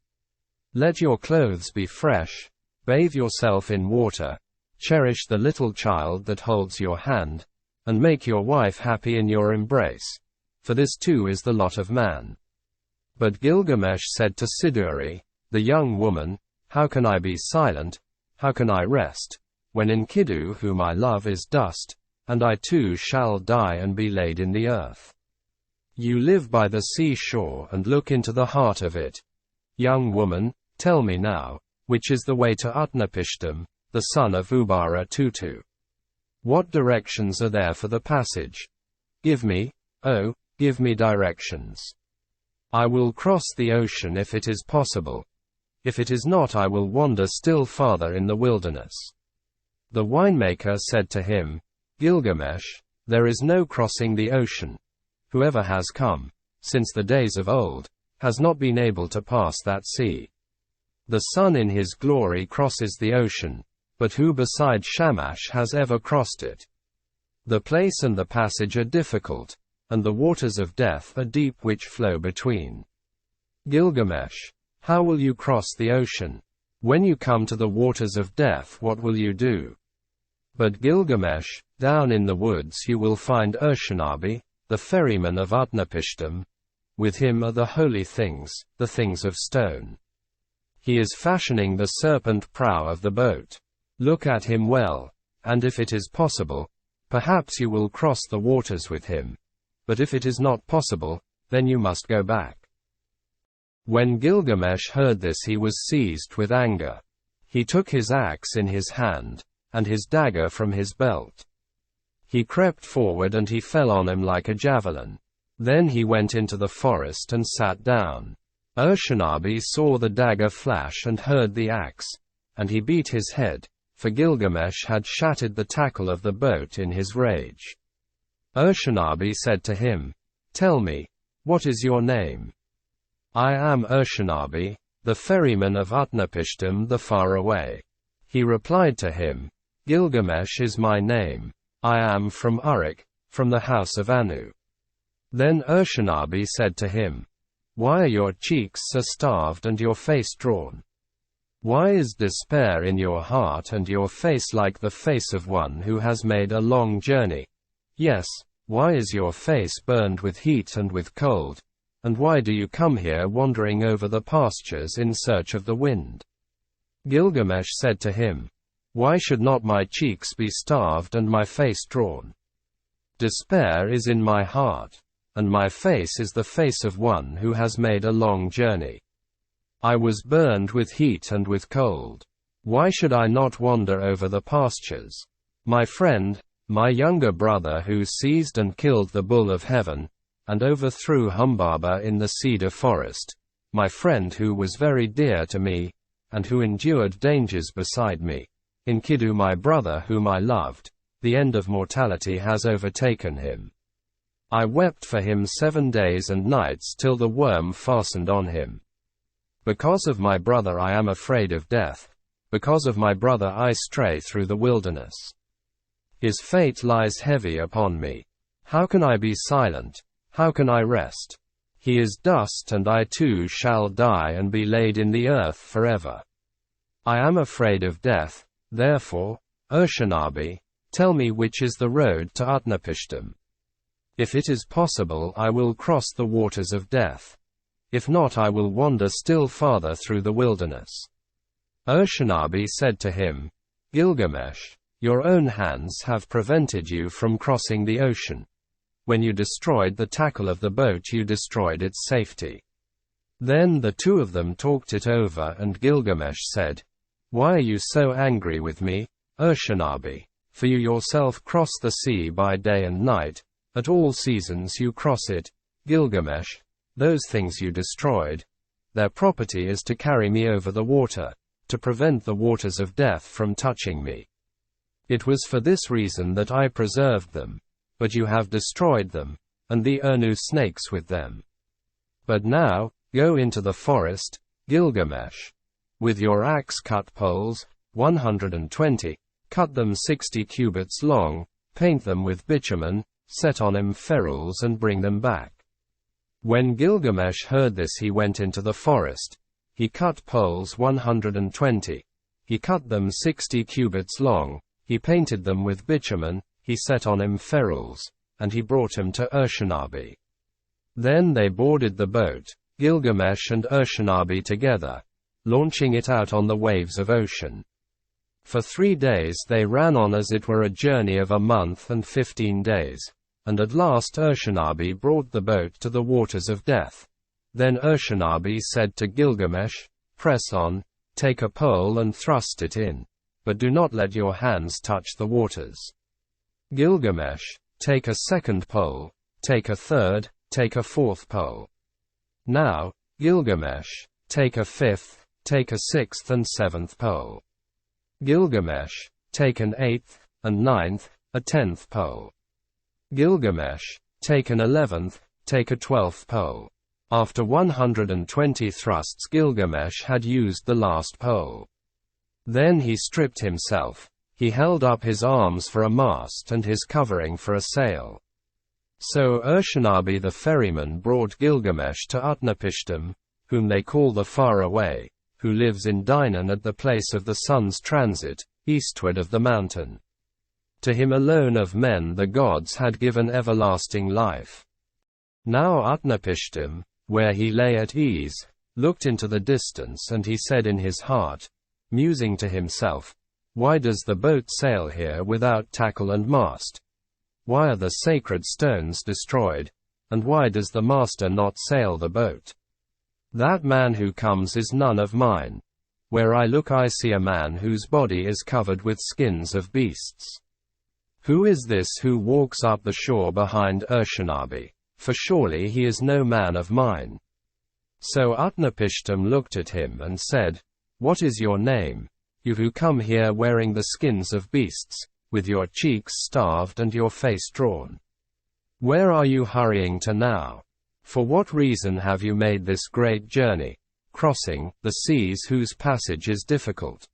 Let your clothes be fresh, bathe yourself in water, cherish the little child that holds your hand, and make your wife happy in your embrace, for this too is the lot of man. But Gilgamesh said to Siduri, the young woman, how can I be silent, how can I rest, when Enkidu whom I love is dust, and I too shall die and be laid in the earth. You live by the seashore and look into the heart of it. Young woman, tell me now, which is the way to Utnapishtim, the son of Ubara Tutu? What directions are there for the passage? Give me, oh, give me directions. I will cross the ocean if it is possible. If it is not, I will wander still farther in the wilderness. The winemaker said to him, Gilgamesh, there is no crossing the ocean. Whoever has come, since the days of old, has not been able to pass that sea. The sun in his glory crosses the ocean, but who beside Shamash has ever crossed it? The place and the passage are difficult, and the waters of death are deep which flow between. Gilgamesh, how will you cross the ocean? When you come to the waters of death, what will you do? But Gilgamesh, down in the woods you will find Urshanabi, the ferryman of Utnapishtim. With him are the holy things, the things of stone. He is fashioning the serpent prow of the boat. Look at him well, and if it is possible, perhaps you will cross the waters with him. But if it is not possible, then you must go back. When Gilgamesh heard this he was seized with anger. He took his axe in his hand, and his dagger from his belt. He crept forward and he fell on him like a javelin. Then he went into the forest and sat down. Urshanabi saw the dagger flash and heard the axe, and he beat his head, for Gilgamesh had shattered the tackle of the boat in his rage. Urshanabi said to him, Tell me, what is your name? I am Urshanabi, the ferryman of Utnapishtim the faraway. He replied to him, Gilgamesh is my name. I am from Uruk, from the house of Anu. Then Urshanabi said to him, Why are your cheeks so starved and your face drawn? Why is despair in your heart and your face like the face of one who has made a long journey? Yes, why is your face burned with heat and with cold? And why do you come here wandering over the pastures in search of the wind? Gilgamesh said to him, Why should not my cheeks be starved and my face drawn? Despair is in my heart, and my face is the face of one who has made a long journey. I was burned with heat and with cold. Why should I not wander over the pastures? My friend, my younger brother who seized and killed the bull of heaven, and overthrew Humbaba in the cedar forest, my friend who was very dear to me, and who endured dangers beside me, Enkidu my brother whom I loved, the end of mortality has overtaken him. I wept for him 7 days and nights till the worm fastened on him. Because of my brother I am afraid of death, because of my brother I stray through the wilderness. His fate lies heavy upon me. How can I be silent? How can I rest? He is dust and I too shall die and be laid in the earth forever. I am afraid of death, therefore, Urshanabi, tell me which is the road to Utnapishtim. If it is possible I will cross the waters of death. If not I will wander still farther through the wilderness. Urshanabi said to him, Gilgamesh, your own hands have prevented you from crossing the ocean. When you destroyed the tackle of the boat you destroyed its safety. Then the two of them talked it over and Gilgamesh said, Why are you so angry with me, Urshanabi? For you yourself cross the sea by day and night, at all seasons you cross it, Gilgamesh, those things you destroyed. Their property is to carry me over the water, to prevent the waters of death from touching me. It was for this reason that I preserved them. But you have destroyed them, and the Urnu snakes with them. But now, go into the forest, Gilgamesh. With your axe cut poles, 120, cut them 60 cubits long, paint them with bitumen, set on them ferrules and bring them back. When Gilgamesh heard this he went into the forest. He cut poles 120. He cut them 60 cubits long, he painted them with bitumen, he set on him ferrules, and he brought him to Urshanabi. Then they boarded the boat, Gilgamesh and Urshanabi together, launching it out on the waves of ocean. For 3 days they ran on as it were a journey of a month and 15 days, and at last Urshanabi brought the boat to the waters of death. Then Urshanabi said to Gilgamesh, Press on, take a pole and thrust it in, but do not let your hands touch the waters. Gilgamesh, take a second pole, take a third, take a fourth pole. Now, Gilgamesh, take a fifth, take a sixth and seventh pole. Gilgamesh, take an eighth, and ninth, a 10th pole. Gilgamesh, take an 11th, take a 12th pole. After 120 thrusts Gilgamesh had used the last pole. Then he stripped himself. He held up his arms for a mast and his covering for a sail. So Urshanabi the ferryman brought Gilgamesh to Utnapishtim, whom they call the Faraway, who lives in Dinan at the place of the sun's transit, eastward of the mountain. To him alone of men the gods had given everlasting life. Now Utnapishtim, where he lay at ease, looked into the distance and he said in his heart, musing to himself, Why does the boat sail here without tackle and mast? Why are the sacred stones destroyed? And why does the master not sail the boat? That man who comes is none of mine. Where I look I see a man whose body is covered with skins of beasts. Who is this who walks up the shore behind Urshanabi? For surely he is no man of mine. So Utnapishtim looked at him and said, What is your name? You who come here wearing the skins of beasts, with your cheeks starved and your face drawn. Where are you hurrying to now? For what reason have you made this great journey, crossing the seas whose passage is difficult?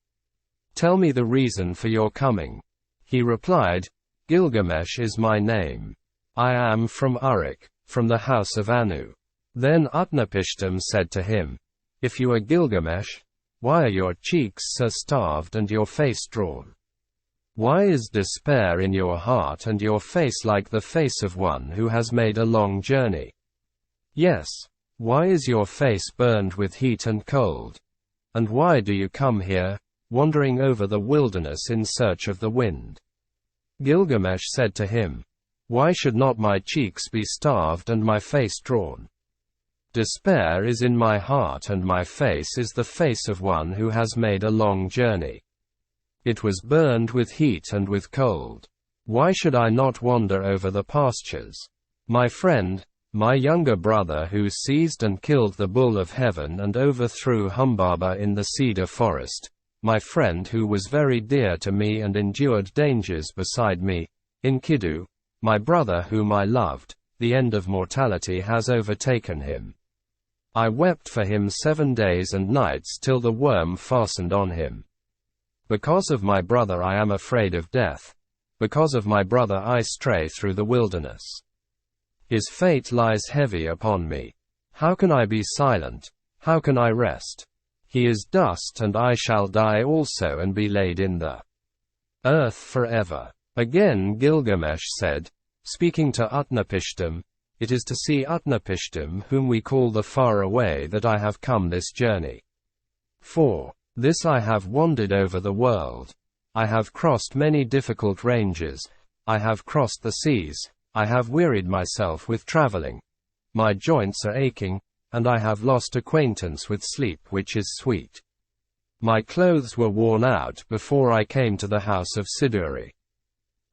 Tell me the reason for your coming. He replied, Gilgamesh is my name. I am from Uruk, from the house of Anu. Then Utnapishtim said to him, If you are Gilgamesh, why are your cheeks so starved and your face drawn? Why is despair in your heart and your face like the face of one who has made a long journey? Yes, why is your face burned with heat and cold? And why do you come here, wandering over the wilderness in search of the wind? Gilgamesh said to him, Why should not my cheeks be starved and my face drawn? Despair is in my heart and my face is the face of one who has made a long journey. It was burned with heat and with cold. Why should I not wander over the pastures? My friend, my younger brother who seized and killed the bull of heaven and overthrew Humbaba in the cedar forest, my friend who was very dear to me and endured dangers beside me, Enkidu, my brother whom I loved, the end of mortality has overtaken him. I wept for him 7 days and nights till the worm fastened on him. Because of my brother I am afraid of death. Because of my brother I stray through the wilderness. His fate lies heavy upon me. How can I be silent? How can I rest? He is dust and I shall die also and be laid in the earth forever. Again Gilgamesh said, speaking to Utnapishtim, it is to see Utnapishtim whom we call the far away that I have come this journey. For this I have wandered over the world. I have crossed many difficult ranges. I have crossed the seas. I have wearied myself with traveling. My joints are aching, and I have lost acquaintance with sleep which is sweet. My clothes were worn out before I came to the house of Siduri.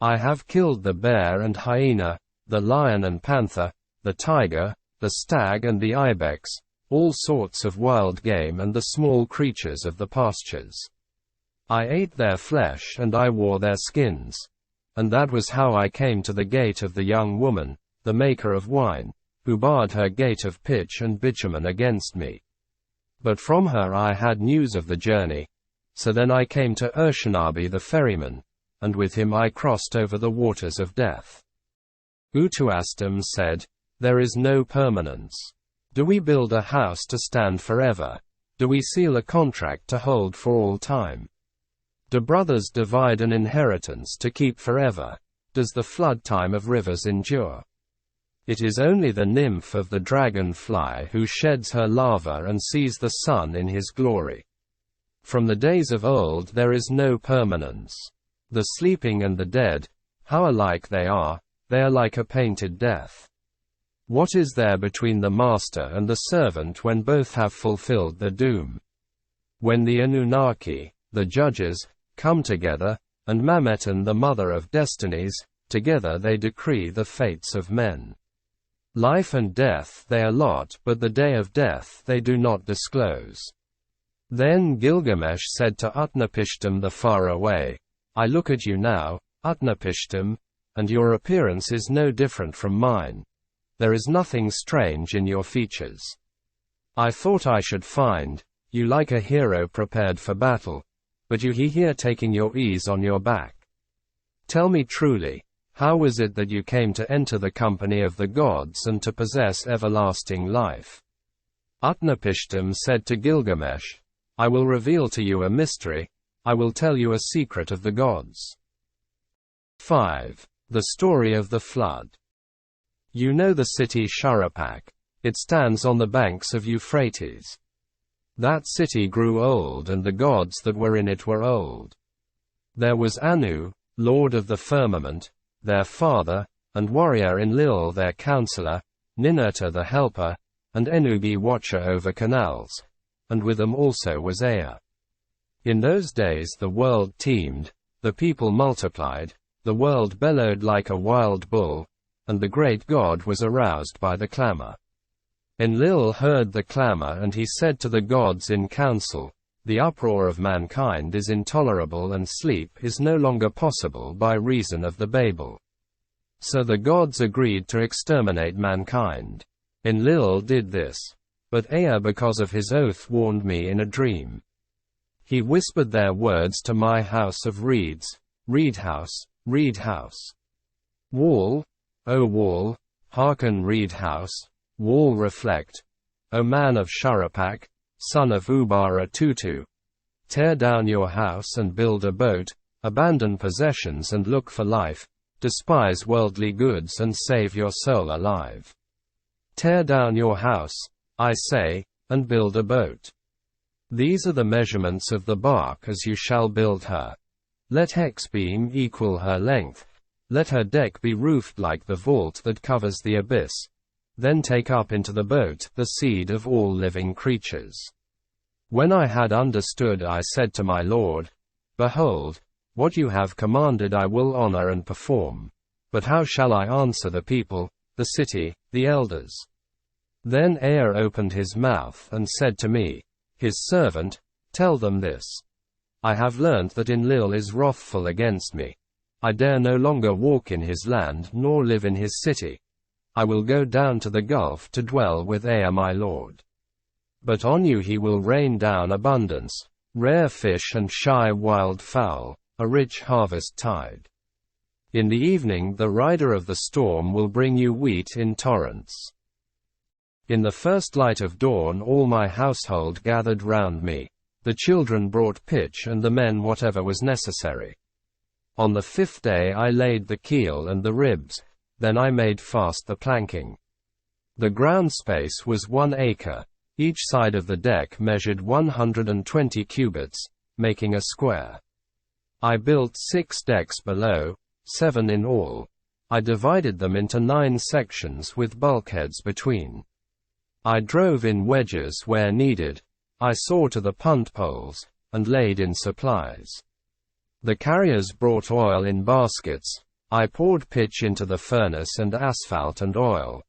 I have killed the bear and hyena, the lion and panther, the tiger, the stag and the ibex, all sorts of wild game and the small creatures of the pastures. I ate their flesh and I wore their skins. And that was how I came to the gate of the young woman, the maker of wine, who barred her gate of pitch and bitumen against me. But from her I had news of the journey. So then I came to Urshanabi the ferryman, and with him I crossed over the waters of death. Utuastam said, there is no permanence. Do we build a house to stand forever? Do we seal a contract to hold for all time? Do brothers divide an inheritance to keep forever? Does the flood time of rivers endure? It is only the nymph of the dragonfly who sheds her larva and sees the sun in his glory. From the days of old there is no permanence. The sleeping and the dead, how alike they are like a painted death. What is there between the master and the servant when both have fulfilled their doom? When the Anunnaki, the judges, come together, and Mametan the mother of destinies, together they decree the fates of men. Life and death they allot, but the day of death they do not disclose. Then Gilgamesh said to Utnapishtim the far away, I look at you now, Utnapishtim, and your appearance is no different from mine. There is nothing strange in your features. I thought I should find you like a hero prepared for battle, but you here taking your ease on your back. Tell me truly, how was it that you came to enter the company of the gods and to possess everlasting life? Utnapishtim said to Gilgamesh, I will reveal to you a mystery, I will tell you a secret of the gods. 5. The story of the flood. You know the city Shuruppak. It stands on the banks of Euphrates. That city grew old and the gods that were in it were old. There was Anu, lord of the firmament, their father, and warrior Enlil their counselor, Ninurta the helper, and Ennugi watcher over canals, and with them also was Ea. In those days the world teemed, the people multiplied, the world bellowed like a wild bull, and the great God was aroused by the clamor. Enlil heard the clamor and he said to the gods in council, the uproar of mankind is intolerable and sleep is no longer possible by reason of the Babel. So the gods agreed to exterminate mankind. Enlil did this. But Ea because of his oath warned me in a dream. He whispered their words to my house of reeds, reed house, reed house. Wall, O wall, hearken reed house, wall reflect, O man of Shuruppak, son of Ubara Tutu. Tear down your house and build a boat, abandon possessions and look for life, despise worldly goods and save your soul alive. Tear down your house, I say, and build a boat. These are the measurements of the bark as you shall build her. Let hex beam equal her length. Let her deck be roofed like the vault that covers the abyss. then take up into the boat the seed of all living creatures. When I had understood, I said to my Lord, Behold, what you have commanded I will honor and perform. But how shall I answer the people, the city, the elders? Then Ea opened his mouth and said to me, his servant, Tell them this. I have learnt that Enlil is wrathful against me. I dare no longer walk in his land nor live in his city. I will go down to the gulf to dwell with Ea my lord. But on you he will rain down abundance, rare fish and shy wild fowl, a rich harvest tide. In the evening the rider of the storm will bring you wheat in torrents. In the first light of dawn all my household gathered round me. The children brought pitch and the men whatever was necessary. On the 5th day I laid the keel and the ribs, then I made fast the planking. The ground space was 1 acre, each side of the deck measured 120 cubits, making a square. I built 6 decks below, 7 in all. I divided them into 9 sections with bulkheads between. I drove in wedges where needed. I saw to the punt poles, and laid in supplies. The carriers brought oil in baskets. I poured pitch into the furnace and asphalt and oil.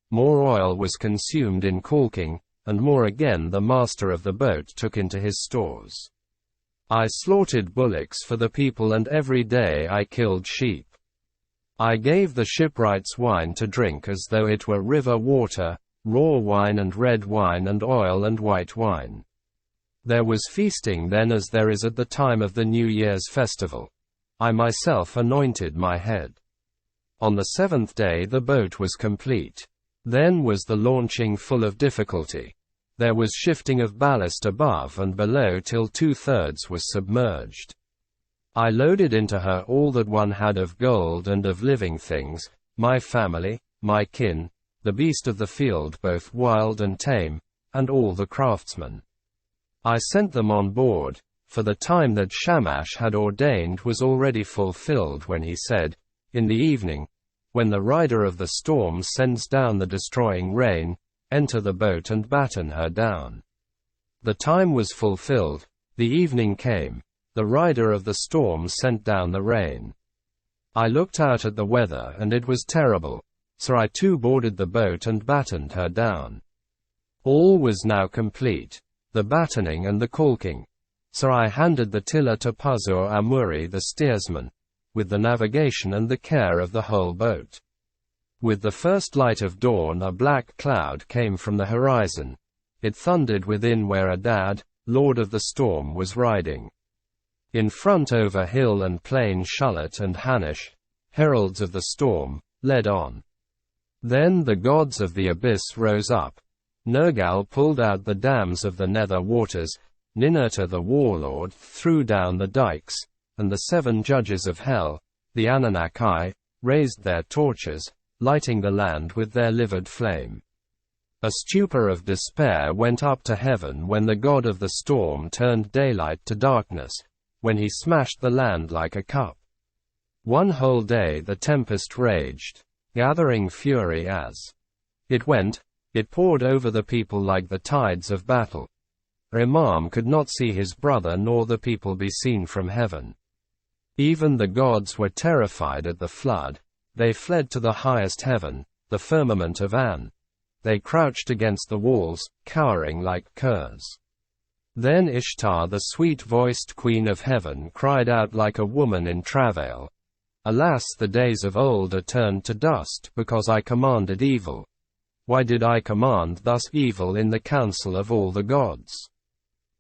More oil was consumed in caulking, and more again the master of the boat took into his stores. I slaughtered bullocks for the people and every day I killed sheep. I gave the shipwrights wine to drink as though it were river water, raw wine and red wine and oil and white wine. There was feasting then as there is at the time of the New Year's festival. I myself anointed my head. On the 7th day the boat was complete. Then was the launching full of difficulty. There was shifting of ballast above and below till 2/3 was submerged. I loaded into her all that one had of gold and of living things, my family, my kin, the beast of the field both wild and tame, and all the craftsmen. I sent them on board, for the time that Shamash had ordained was already fulfilled when he said, In the evening, when the rider of the storm sends down the destroying rain, enter the boat and batten her down. The time was fulfilled, the evening came, the rider of the storm sent down the rain. I looked out at the weather and it was terrible, so I too boarded the boat and battened her down. All was now complete, the battening and the caulking. So I handed the tiller to Puzur Amuri the steersman, with the navigation and the care of the whole boat. With the first light of dawn a black cloud came from the horizon. It thundered within where Adad, lord of the storm, was riding. In front over hill and plain Shulat and Hanish, heralds of the storm, led on. Then the gods of the abyss rose up. Nergal pulled out the dams of the nether waters, Ninurta the warlord threw down the dikes, and the 7 judges of hell, the Anunnaki, raised their torches, lighting the land with their livid flame. A stupor of despair went up to heaven when the god of the storm turned daylight to darkness, when he smashed the land like a cup. 1 whole day the tempest raged, gathering fury as it went. It poured over the people like the tides of battle. Imam could not see his brother nor the people be seen from heaven. Even the gods were terrified at the flood. They fled to the highest heaven, the firmament of An. They crouched against the walls, cowering like curs. Then Ishtar, the sweet-voiced queen of heaven, cried out like a woman in travail. Alas, the days of old are turned to dust, because I commanded evil. Why did I command thus evil in the council of all the gods?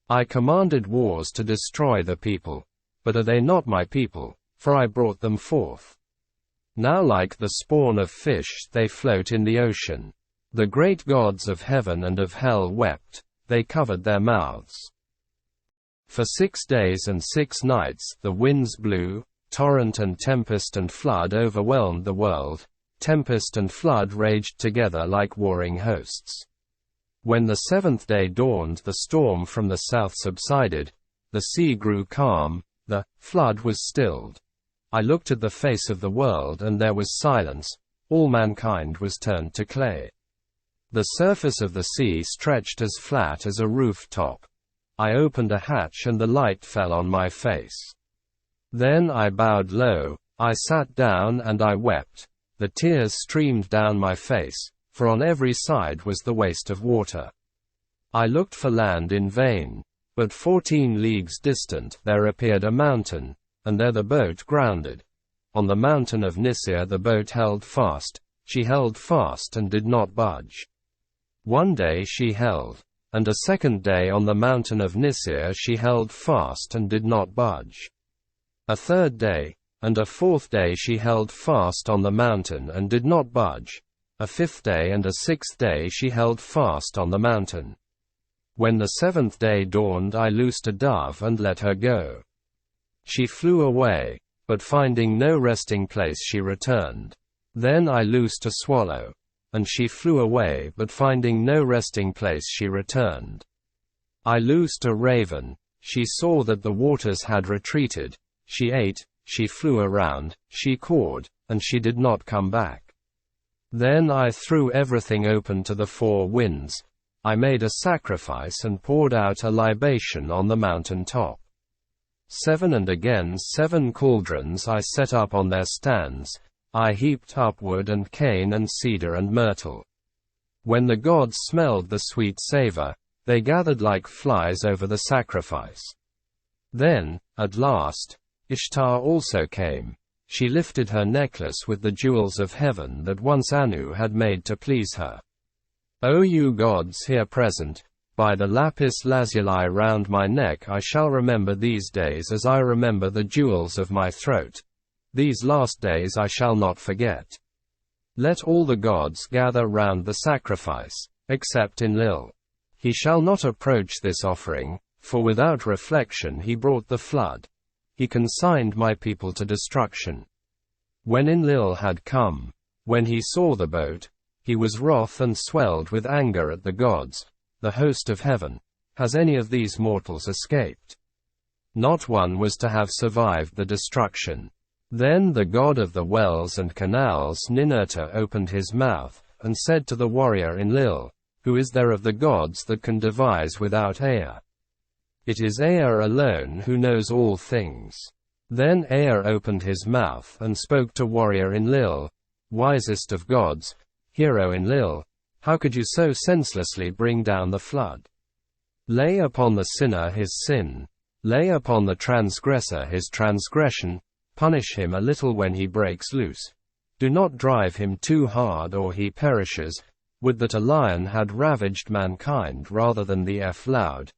I commanded wars to destroy the people. But are they not my people, for I brought them forth? Now like the spawn of fish they float in the ocean. The great gods of heaven and of hell wept, they covered their mouths. For 6 days and 6 nights the winds blew, torrent and tempest and flood overwhelmed the world. Tempest and flood raged together like warring hosts. When the 7th day dawned, the storm from the south subsided, the sea grew calm, the flood was stilled. I looked at the face of the world and there was silence, all mankind was turned to clay. The surface of the sea stretched as flat as a rooftop. I opened a hatch and the light fell on my face. Then I bowed low, I sat down and I wept. The tears streamed down my face, for on every side was the waste of water. I looked for land in vain, but 14 leagues distant there appeared a mountain, and there the boat grounded. On the mountain of Nisir the boat held fast, she held fast and did not budge. One day she held, and a second day on the mountain of Nisir she held fast and did not budge. A third day, and a fourth day she held fast on the mountain and did not budge. A fifth day and a sixth day she held fast on the mountain. When the seventh day dawned I loosed a dove and let her go. She flew away, but finding no resting place she returned. Then I loosed a swallow, and she flew away but finding no resting place she returned. I loosed a raven, she saw that the waters had retreated, she ate, she flew around, she cawed, and she did not come back. Then I threw everything open to the four winds. I made a sacrifice and poured out a libation on the mountain top. 7 and again 7 cauldrons I set up on their stands. I heaped up wood and cane and cedar and myrtle. When the gods smelled the sweet savor, they gathered like flies over the sacrifice. Then, at last, Ishtar also came. She lifted her necklace with the jewels of heaven that once Anu had made to please her. O you gods here present, by the lapis lazuli round my neck I shall remember these days as I remember the jewels of my throat. These last days I shall not forget. Let all the gods gather round the sacrifice, except Enlil. He shall not approach this offering, for without reflection he brought the flood. He consigned my people to destruction. When Enlil had come, when he saw the boat, he was wroth and swelled with anger at the gods, the host of heaven. Has any of these mortals escaped? Not one was to have survived the destruction. Then the god of the wells and canals Ninurta opened his mouth, and said to the warrior Enlil, Who is there of the gods that can devise without Ea? It is Ea alone who knows all things. Then Ea opened his mouth and spoke to warrior Enlil, Wisest of gods, hero Enlil, how could you so senselessly bring down the flood? Lay upon the sinner his sin, lay upon the transgressor his transgression, punish him a little when he breaks loose. Do not drive him too hard or he perishes. Would that a lion had ravaged mankind rather than the flood.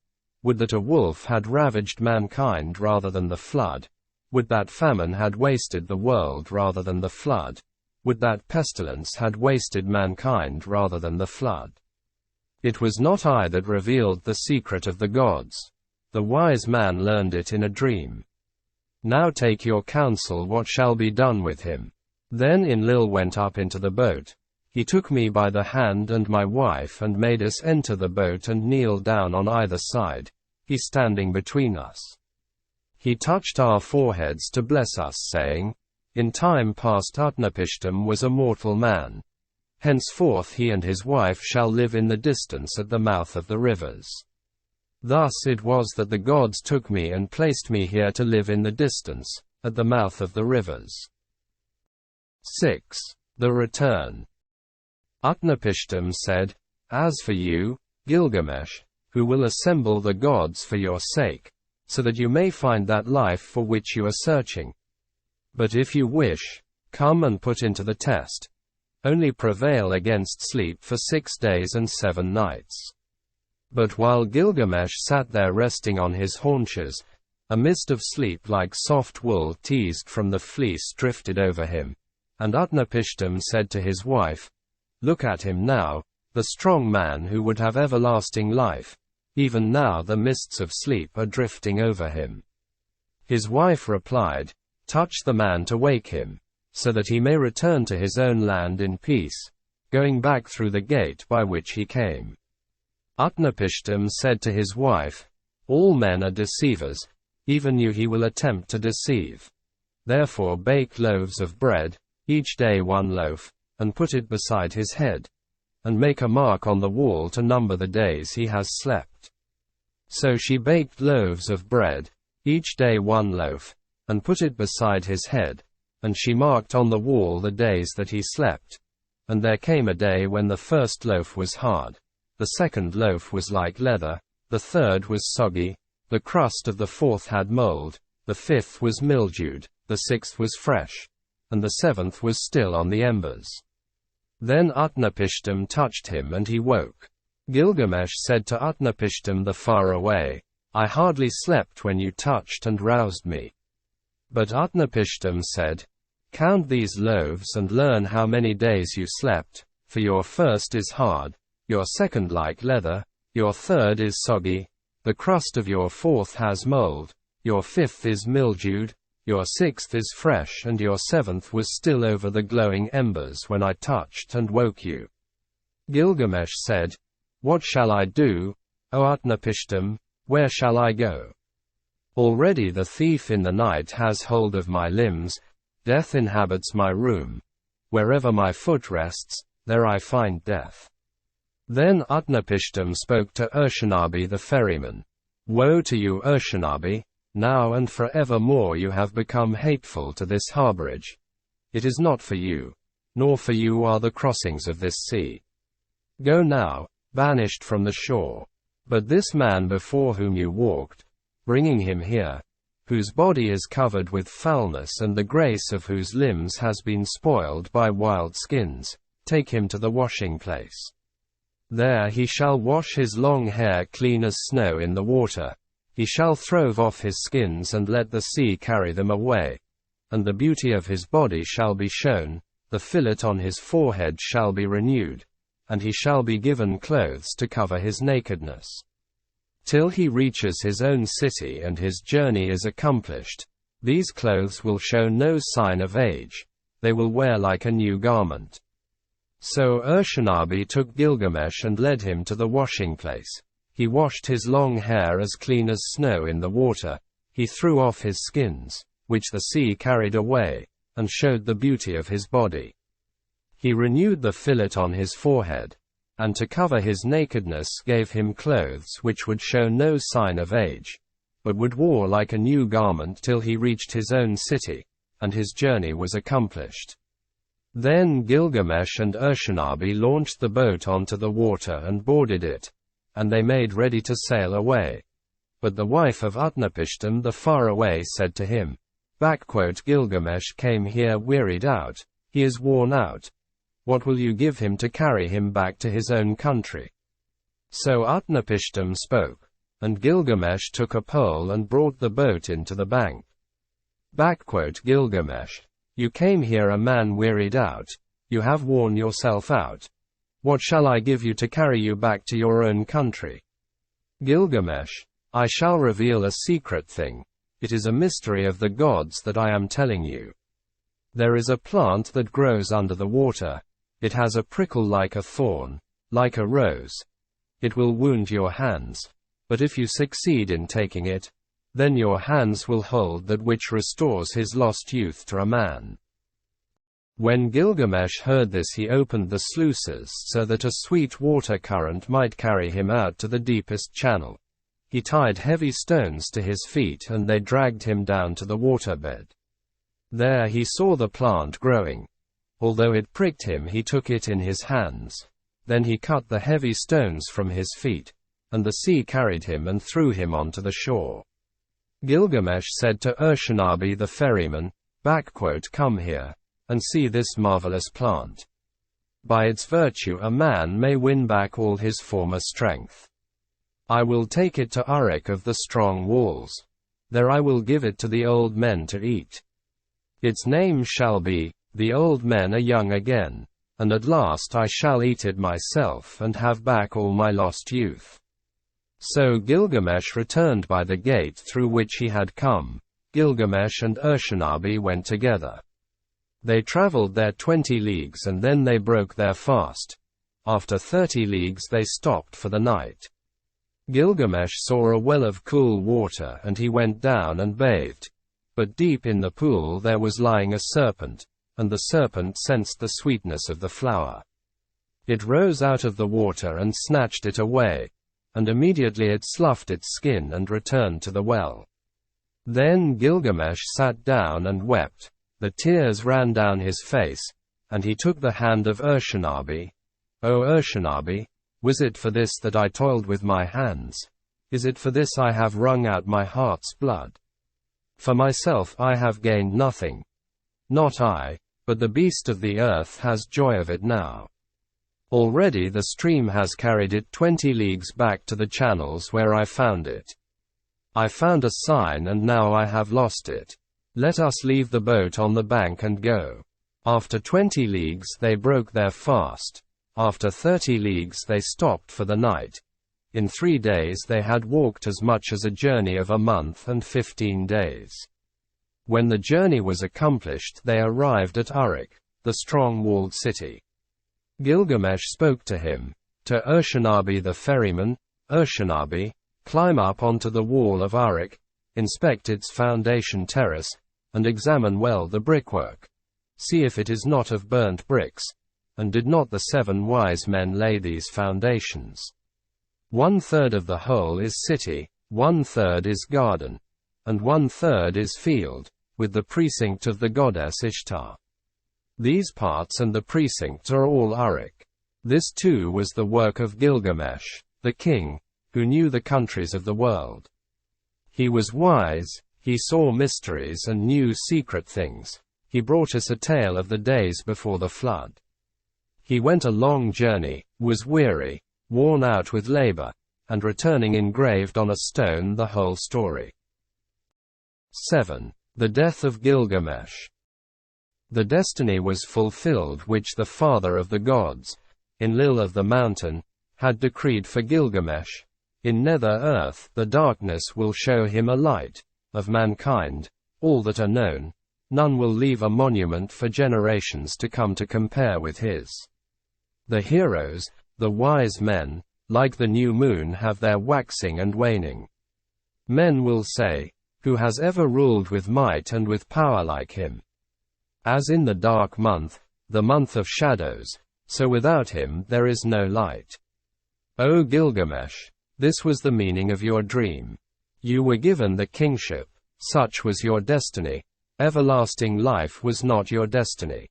Would that a wolf had ravaged mankind rather than the flood. Would that famine had wasted the world rather than the flood. Would that pestilence had wasted mankind rather than the flood. It was not I that revealed the secret of the gods. The wise man learned it in a dream. Now take your counsel what shall be done with him. Then Enlil went up into the boat. He took me by the hand and my wife and made us enter the boat and kneel down on either side, he standing between us. He touched our foreheads to bless us, saying, In time past Utnapishtim was a mortal man. Henceforth he and his wife shall live in the distance at the mouth of the rivers. Thus it was that the gods took me and placed me here to live in the distance, at the mouth of the rivers. 6. The return. Utnapishtim said, As for you, Gilgamesh, who will assemble the gods for your sake, so that you may find that life for which you are searching. But if you wish, come and put into the test. Only prevail against sleep for 6 days and 7 nights. But while Gilgamesh sat there resting on his haunches, a mist of sleep like soft wool teased from the fleece drifted over him. And Utnapishtim said to his wife, Look at him now, the strong man who would have everlasting life. Even now the mists of sleep are drifting over him. His wife replied, Touch the man to wake him, so that he may return to his own land in peace, going back through the gate by which he came. Utnapishtim said to his wife, All men are deceivers, even you he will attempt to deceive. Therefore bake loaves of bread, each day 1 loaf, and put it beside his head. and make a mark on the wall to number the days he has slept. So she baked loaves of bread, each day 1 loaf, and put it beside his head, and she marked on the wall the days that he slept. And there came a day when the first loaf was hard, the second loaf was like leather, the third was soggy, the crust of the fourth had mold, the fifth was mildewed, the sixth was fresh, and the seventh was still on the embers. Then Utnapishtim touched him and he woke. Gilgamesh said to Utnapishtim the faraway, I hardly slept when you touched and roused me. But Utnapishtim said, Count these loaves and learn how many days you slept, for your first is hard, your second like leather, your third is soggy, the crust of your fourth has mold, your fifth is mildewed, your sixth is fresh, and your seventh was still over the glowing embers when I touched and woke you. Gilgamesh said, What shall I do, O Utnapishtim, where shall I go? Already the thief in the night has hold of my limbs, death inhabits my room. Wherever my foot rests, there I find death. Then Utnapishtim spoke to Urshanabi the ferryman. Woe to you, Urshanabi! Now and forevermore you have become hateful to this harborage. It is not for you, nor for you are the crossings of this sea. Go now, banished from the shore. But this man before whom you walked, bringing him here, whose body is covered with foulness and the grace of whose limbs has been spoiled by wild skins, take him to the washing place. There he shall wash his long hair clean as snow in the water, he shall throw off his skins and let the sea carry them away, and the beauty of his body shall be shown, the fillet on his forehead shall be renewed, and he shall be given clothes to cover his nakedness. Till he reaches his own city and his journey is accomplished, these clothes will show no sign of age, they will wear like a new garment. So Urshanabi took Gilgamesh and led him to the washing place. He washed his long hair as clean as snow in the water, he threw off his skins, which the sea carried away, and showed the beauty of his body. He renewed the fillet on his forehead, and to cover his nakedness gave him clothes which would show no sign of age, but would wear like a new garment till he reached his own city, and his journey was accomplished. Then Gilgamesh and Urshanabi launched the boat onto the water and boarded it, and they made ready to sail away. But the wife of Utnapishtim the faraway said to him, Gilgamesh came here wearied out, he is worn out. What will you give him to carry him back to his own country? So Utnapishtim spoke, and Gilgamesh took a pole and brought the boat into the bank. Gilgamesh, you came here a man wearied out, you have worn yourself out. What shall I give you to carry you back to your own country? Gilgamesh, I shall reveal a secret thing. It is a mystery of the gods that I am telling you. There is a plant that grows under the water. It has a prickle like a thorn, like a rose. It will wound your hands, but if you succeed in taking it, then your hands will hold that which restores his lost youth to a man. When Gilgamesh heard this, he opened the sluices so that a sweet water current might carry him out to the deepest channel. He tied heavy stones to his feet and they dragged him down to the waterbed. There he saw the plant growing. Although it pricked him, he took it in his hands. Then he cut the heavy stones from his feet, and the sea carried him and threw him onto the shore. Gilgamesh said to Urshanabi the ferryman, Come here, and see this marvelous plant. By its virtue a man may win back all his former strength. I will take it to Uruk of the strong walls. There I will give it to the old men to eat. Its name shall be, The old men are young again, and at last I shall eat it myself and have back all my lost youth. So Gilgamesh returned by the gate through which he had come. Gilgamesh and Urshanabi went together. They traveled there 20 leagues and then they broke their fast. After 30 leagues they stopped for the night. Gilgamesh saw a well of cool water and he went down and bathed. But deep in the pool there was lying a serpent, and the serpent sensed the sweetness of the flower. It rose out of the water and snatched it away, and immediately it sloughed its skin and returned to the well. Then Gilgamesh sat down and wept. The tears ran down his face, and he took the hand of Urshanabi. O Urshanabi, was it for this that I toiled with my hands? Is it for this I have wrung out my heart's blood? For myself I have gained nothing. Not I, but the beast of the earth has joy of it now. Already the stream has carried it 20 leagues back to the channels where I found it. I found a sign and now I have lost it. Let us leave the boat on the bank and go. After 20 leagues they broke their fast. After 30 leagues they stopped for the night. In 3 days they had walked as much as a journey of a month and 15 days. When the journey was accomplished they arrived at Uruk, the strong-walled city. Gilgamesh spoke to him, to Urshanabi the ferryman, Urshanabi, climb up onto the wall of Uruk, inspect its foundation terrace, and examine well the brickwork. See if it is not of burnt bricks, and did not the 7 wise men lay these foundations? 1/3 of the whole is city, 1/3 is garden, and 1/3 is field, with the precinct of the goddess Ishtar. These parts and the precinct are all Uruk. This too was the work of Gilgamesh, the king, who knew the countries of the world. He was wise, he saw mysteries and knew secret things. He brought us a tale of the days before the flood. He went a long journey, was weary, worn out with labor, and returning engraved on a stone the whole story. 7. The death of Gilgamesh. The destiny was fulfilled which the father of the gods, Enlil of the mountain, had decreed for Gilgamesh. In nether earth the darkness will show him a light. Of mankind, all that are known, none will leave a monument for generations to come to compare with his. The heroes, the wise men, like the new moon have their waxing and waning. Men will say, who has ever ruled with might and with power like him? As in the dark month, the month of shadows, so without him there is no light. O Gilgamesh, this was the meaning of your dream. You were given the kingship, such was your destiny. Everlasting life was not your destiny.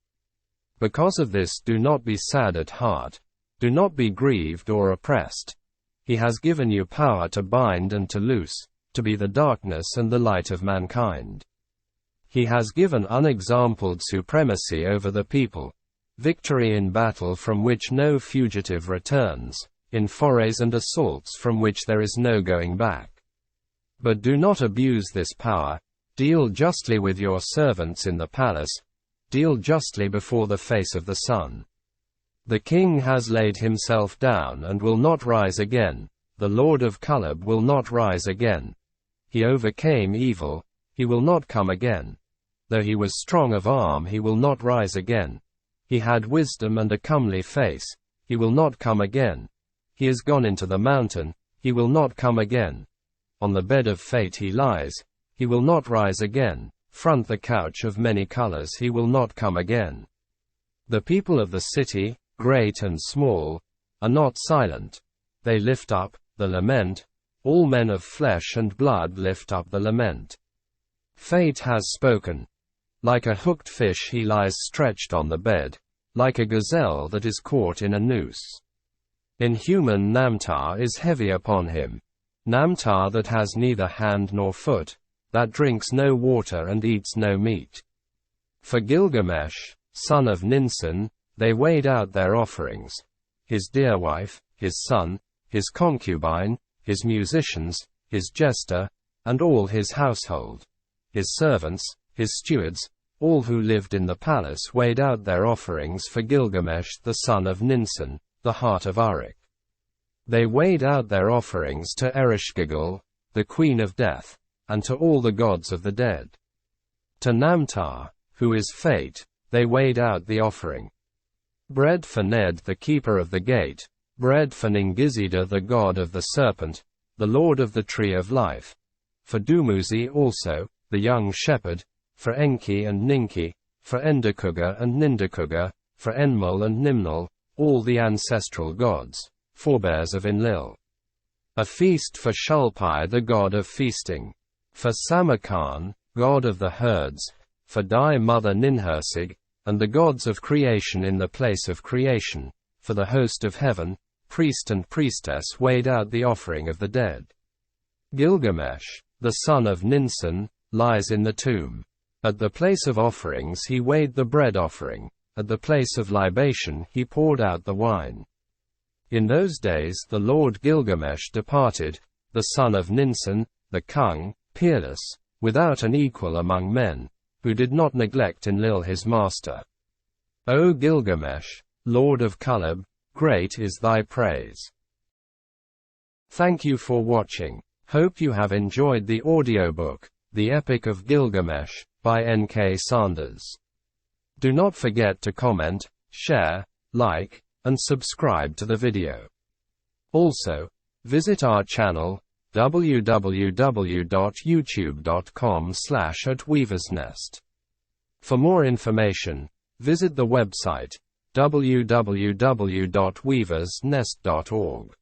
Because of this do not be sad at heart, do not be grieved or oppressed. He has given you power to bind and to loose, to be the darkness and the light of mankind. He has given unexampled supremacy over the people, victory in battle from which no fugitive returns, in forays and assaults from which there is no going back. But do not abuse this power, deal justly with your servants in the palace, deal justly before the face of the sun. The king has laid himself down and will not rise again, the Lord of Kulub will not rise again. He overcame evil, he will not come again. Though he was strong of arm he will not rise again. He had wisdom and a comely face, he will not come again. He is gone into the mountain, he will not come again. On the bed of fate he lies, he will not rise again. Front the couch of many colors he will not come again. The people of the city, great and small, are not silent. They lift up the lament. All men of flesh and blood lift up the lament. Fate has spoken. Like a hooked fish he lies stretched on the bed, like a gazelle that is caught in a noose. Inhuman Namtar is heavy upon him. Namtar that has neither hand nor foot, that drinks no water and eats no meat. For Gilgamesh, son of Ninsun, they weighed out their offerings. His dear wife, his son, his concubine, his musicians, his jester, and all his household. His servants, his stewards, all who lived in the palace weighed out their offerings for Gilgamesh the son of Ninsun, the heart of Uruk. They weighed out their offerings to Ereshkigal, the queen of death, and to all the gods of the dead. To Namtar, who is fate, they weighed out the offering. Bread for Ned the keeper of the gate, bread for Ningizida the god of the serpent, the lord of the tree of life. For Dumuzi also, the young shepherd, for Enki and Ninki, for Endakuga and Nindakuga, for Enmul and Nimnul, all the ancestral gods, forebears of Enlil. A feast for Shulpai, the god of feasting. For Samarkand, god of the herds. For Dai mother Ninhursag, and the gods of creation in the place of creation. For the host of heaven, priest and priestess weighed out the offering of the dead. Gilgamesh, the son of Ninsun, lies in the tomb. At the place of offerings he weighed the bread offering, at the place of libation he poured out the wine. In those days the Lord Gilgamesh departed, the son of Ninsun, the Kung, peerless, without an equal among men, who did not neglect Enlil his master. O Gilgamesh, Lord of Kuleb, great is thy praise. Thank you for watching. Hope you have enjoyed the audiobook, The Epic of Gilgamesh, by N.K. Sanders. Do not forget to comment, share, like, and subscribe to the video. Also, visit our channel, www.youtube.com/@weaversnest. For more information, visit the website, www.weaversnest.org.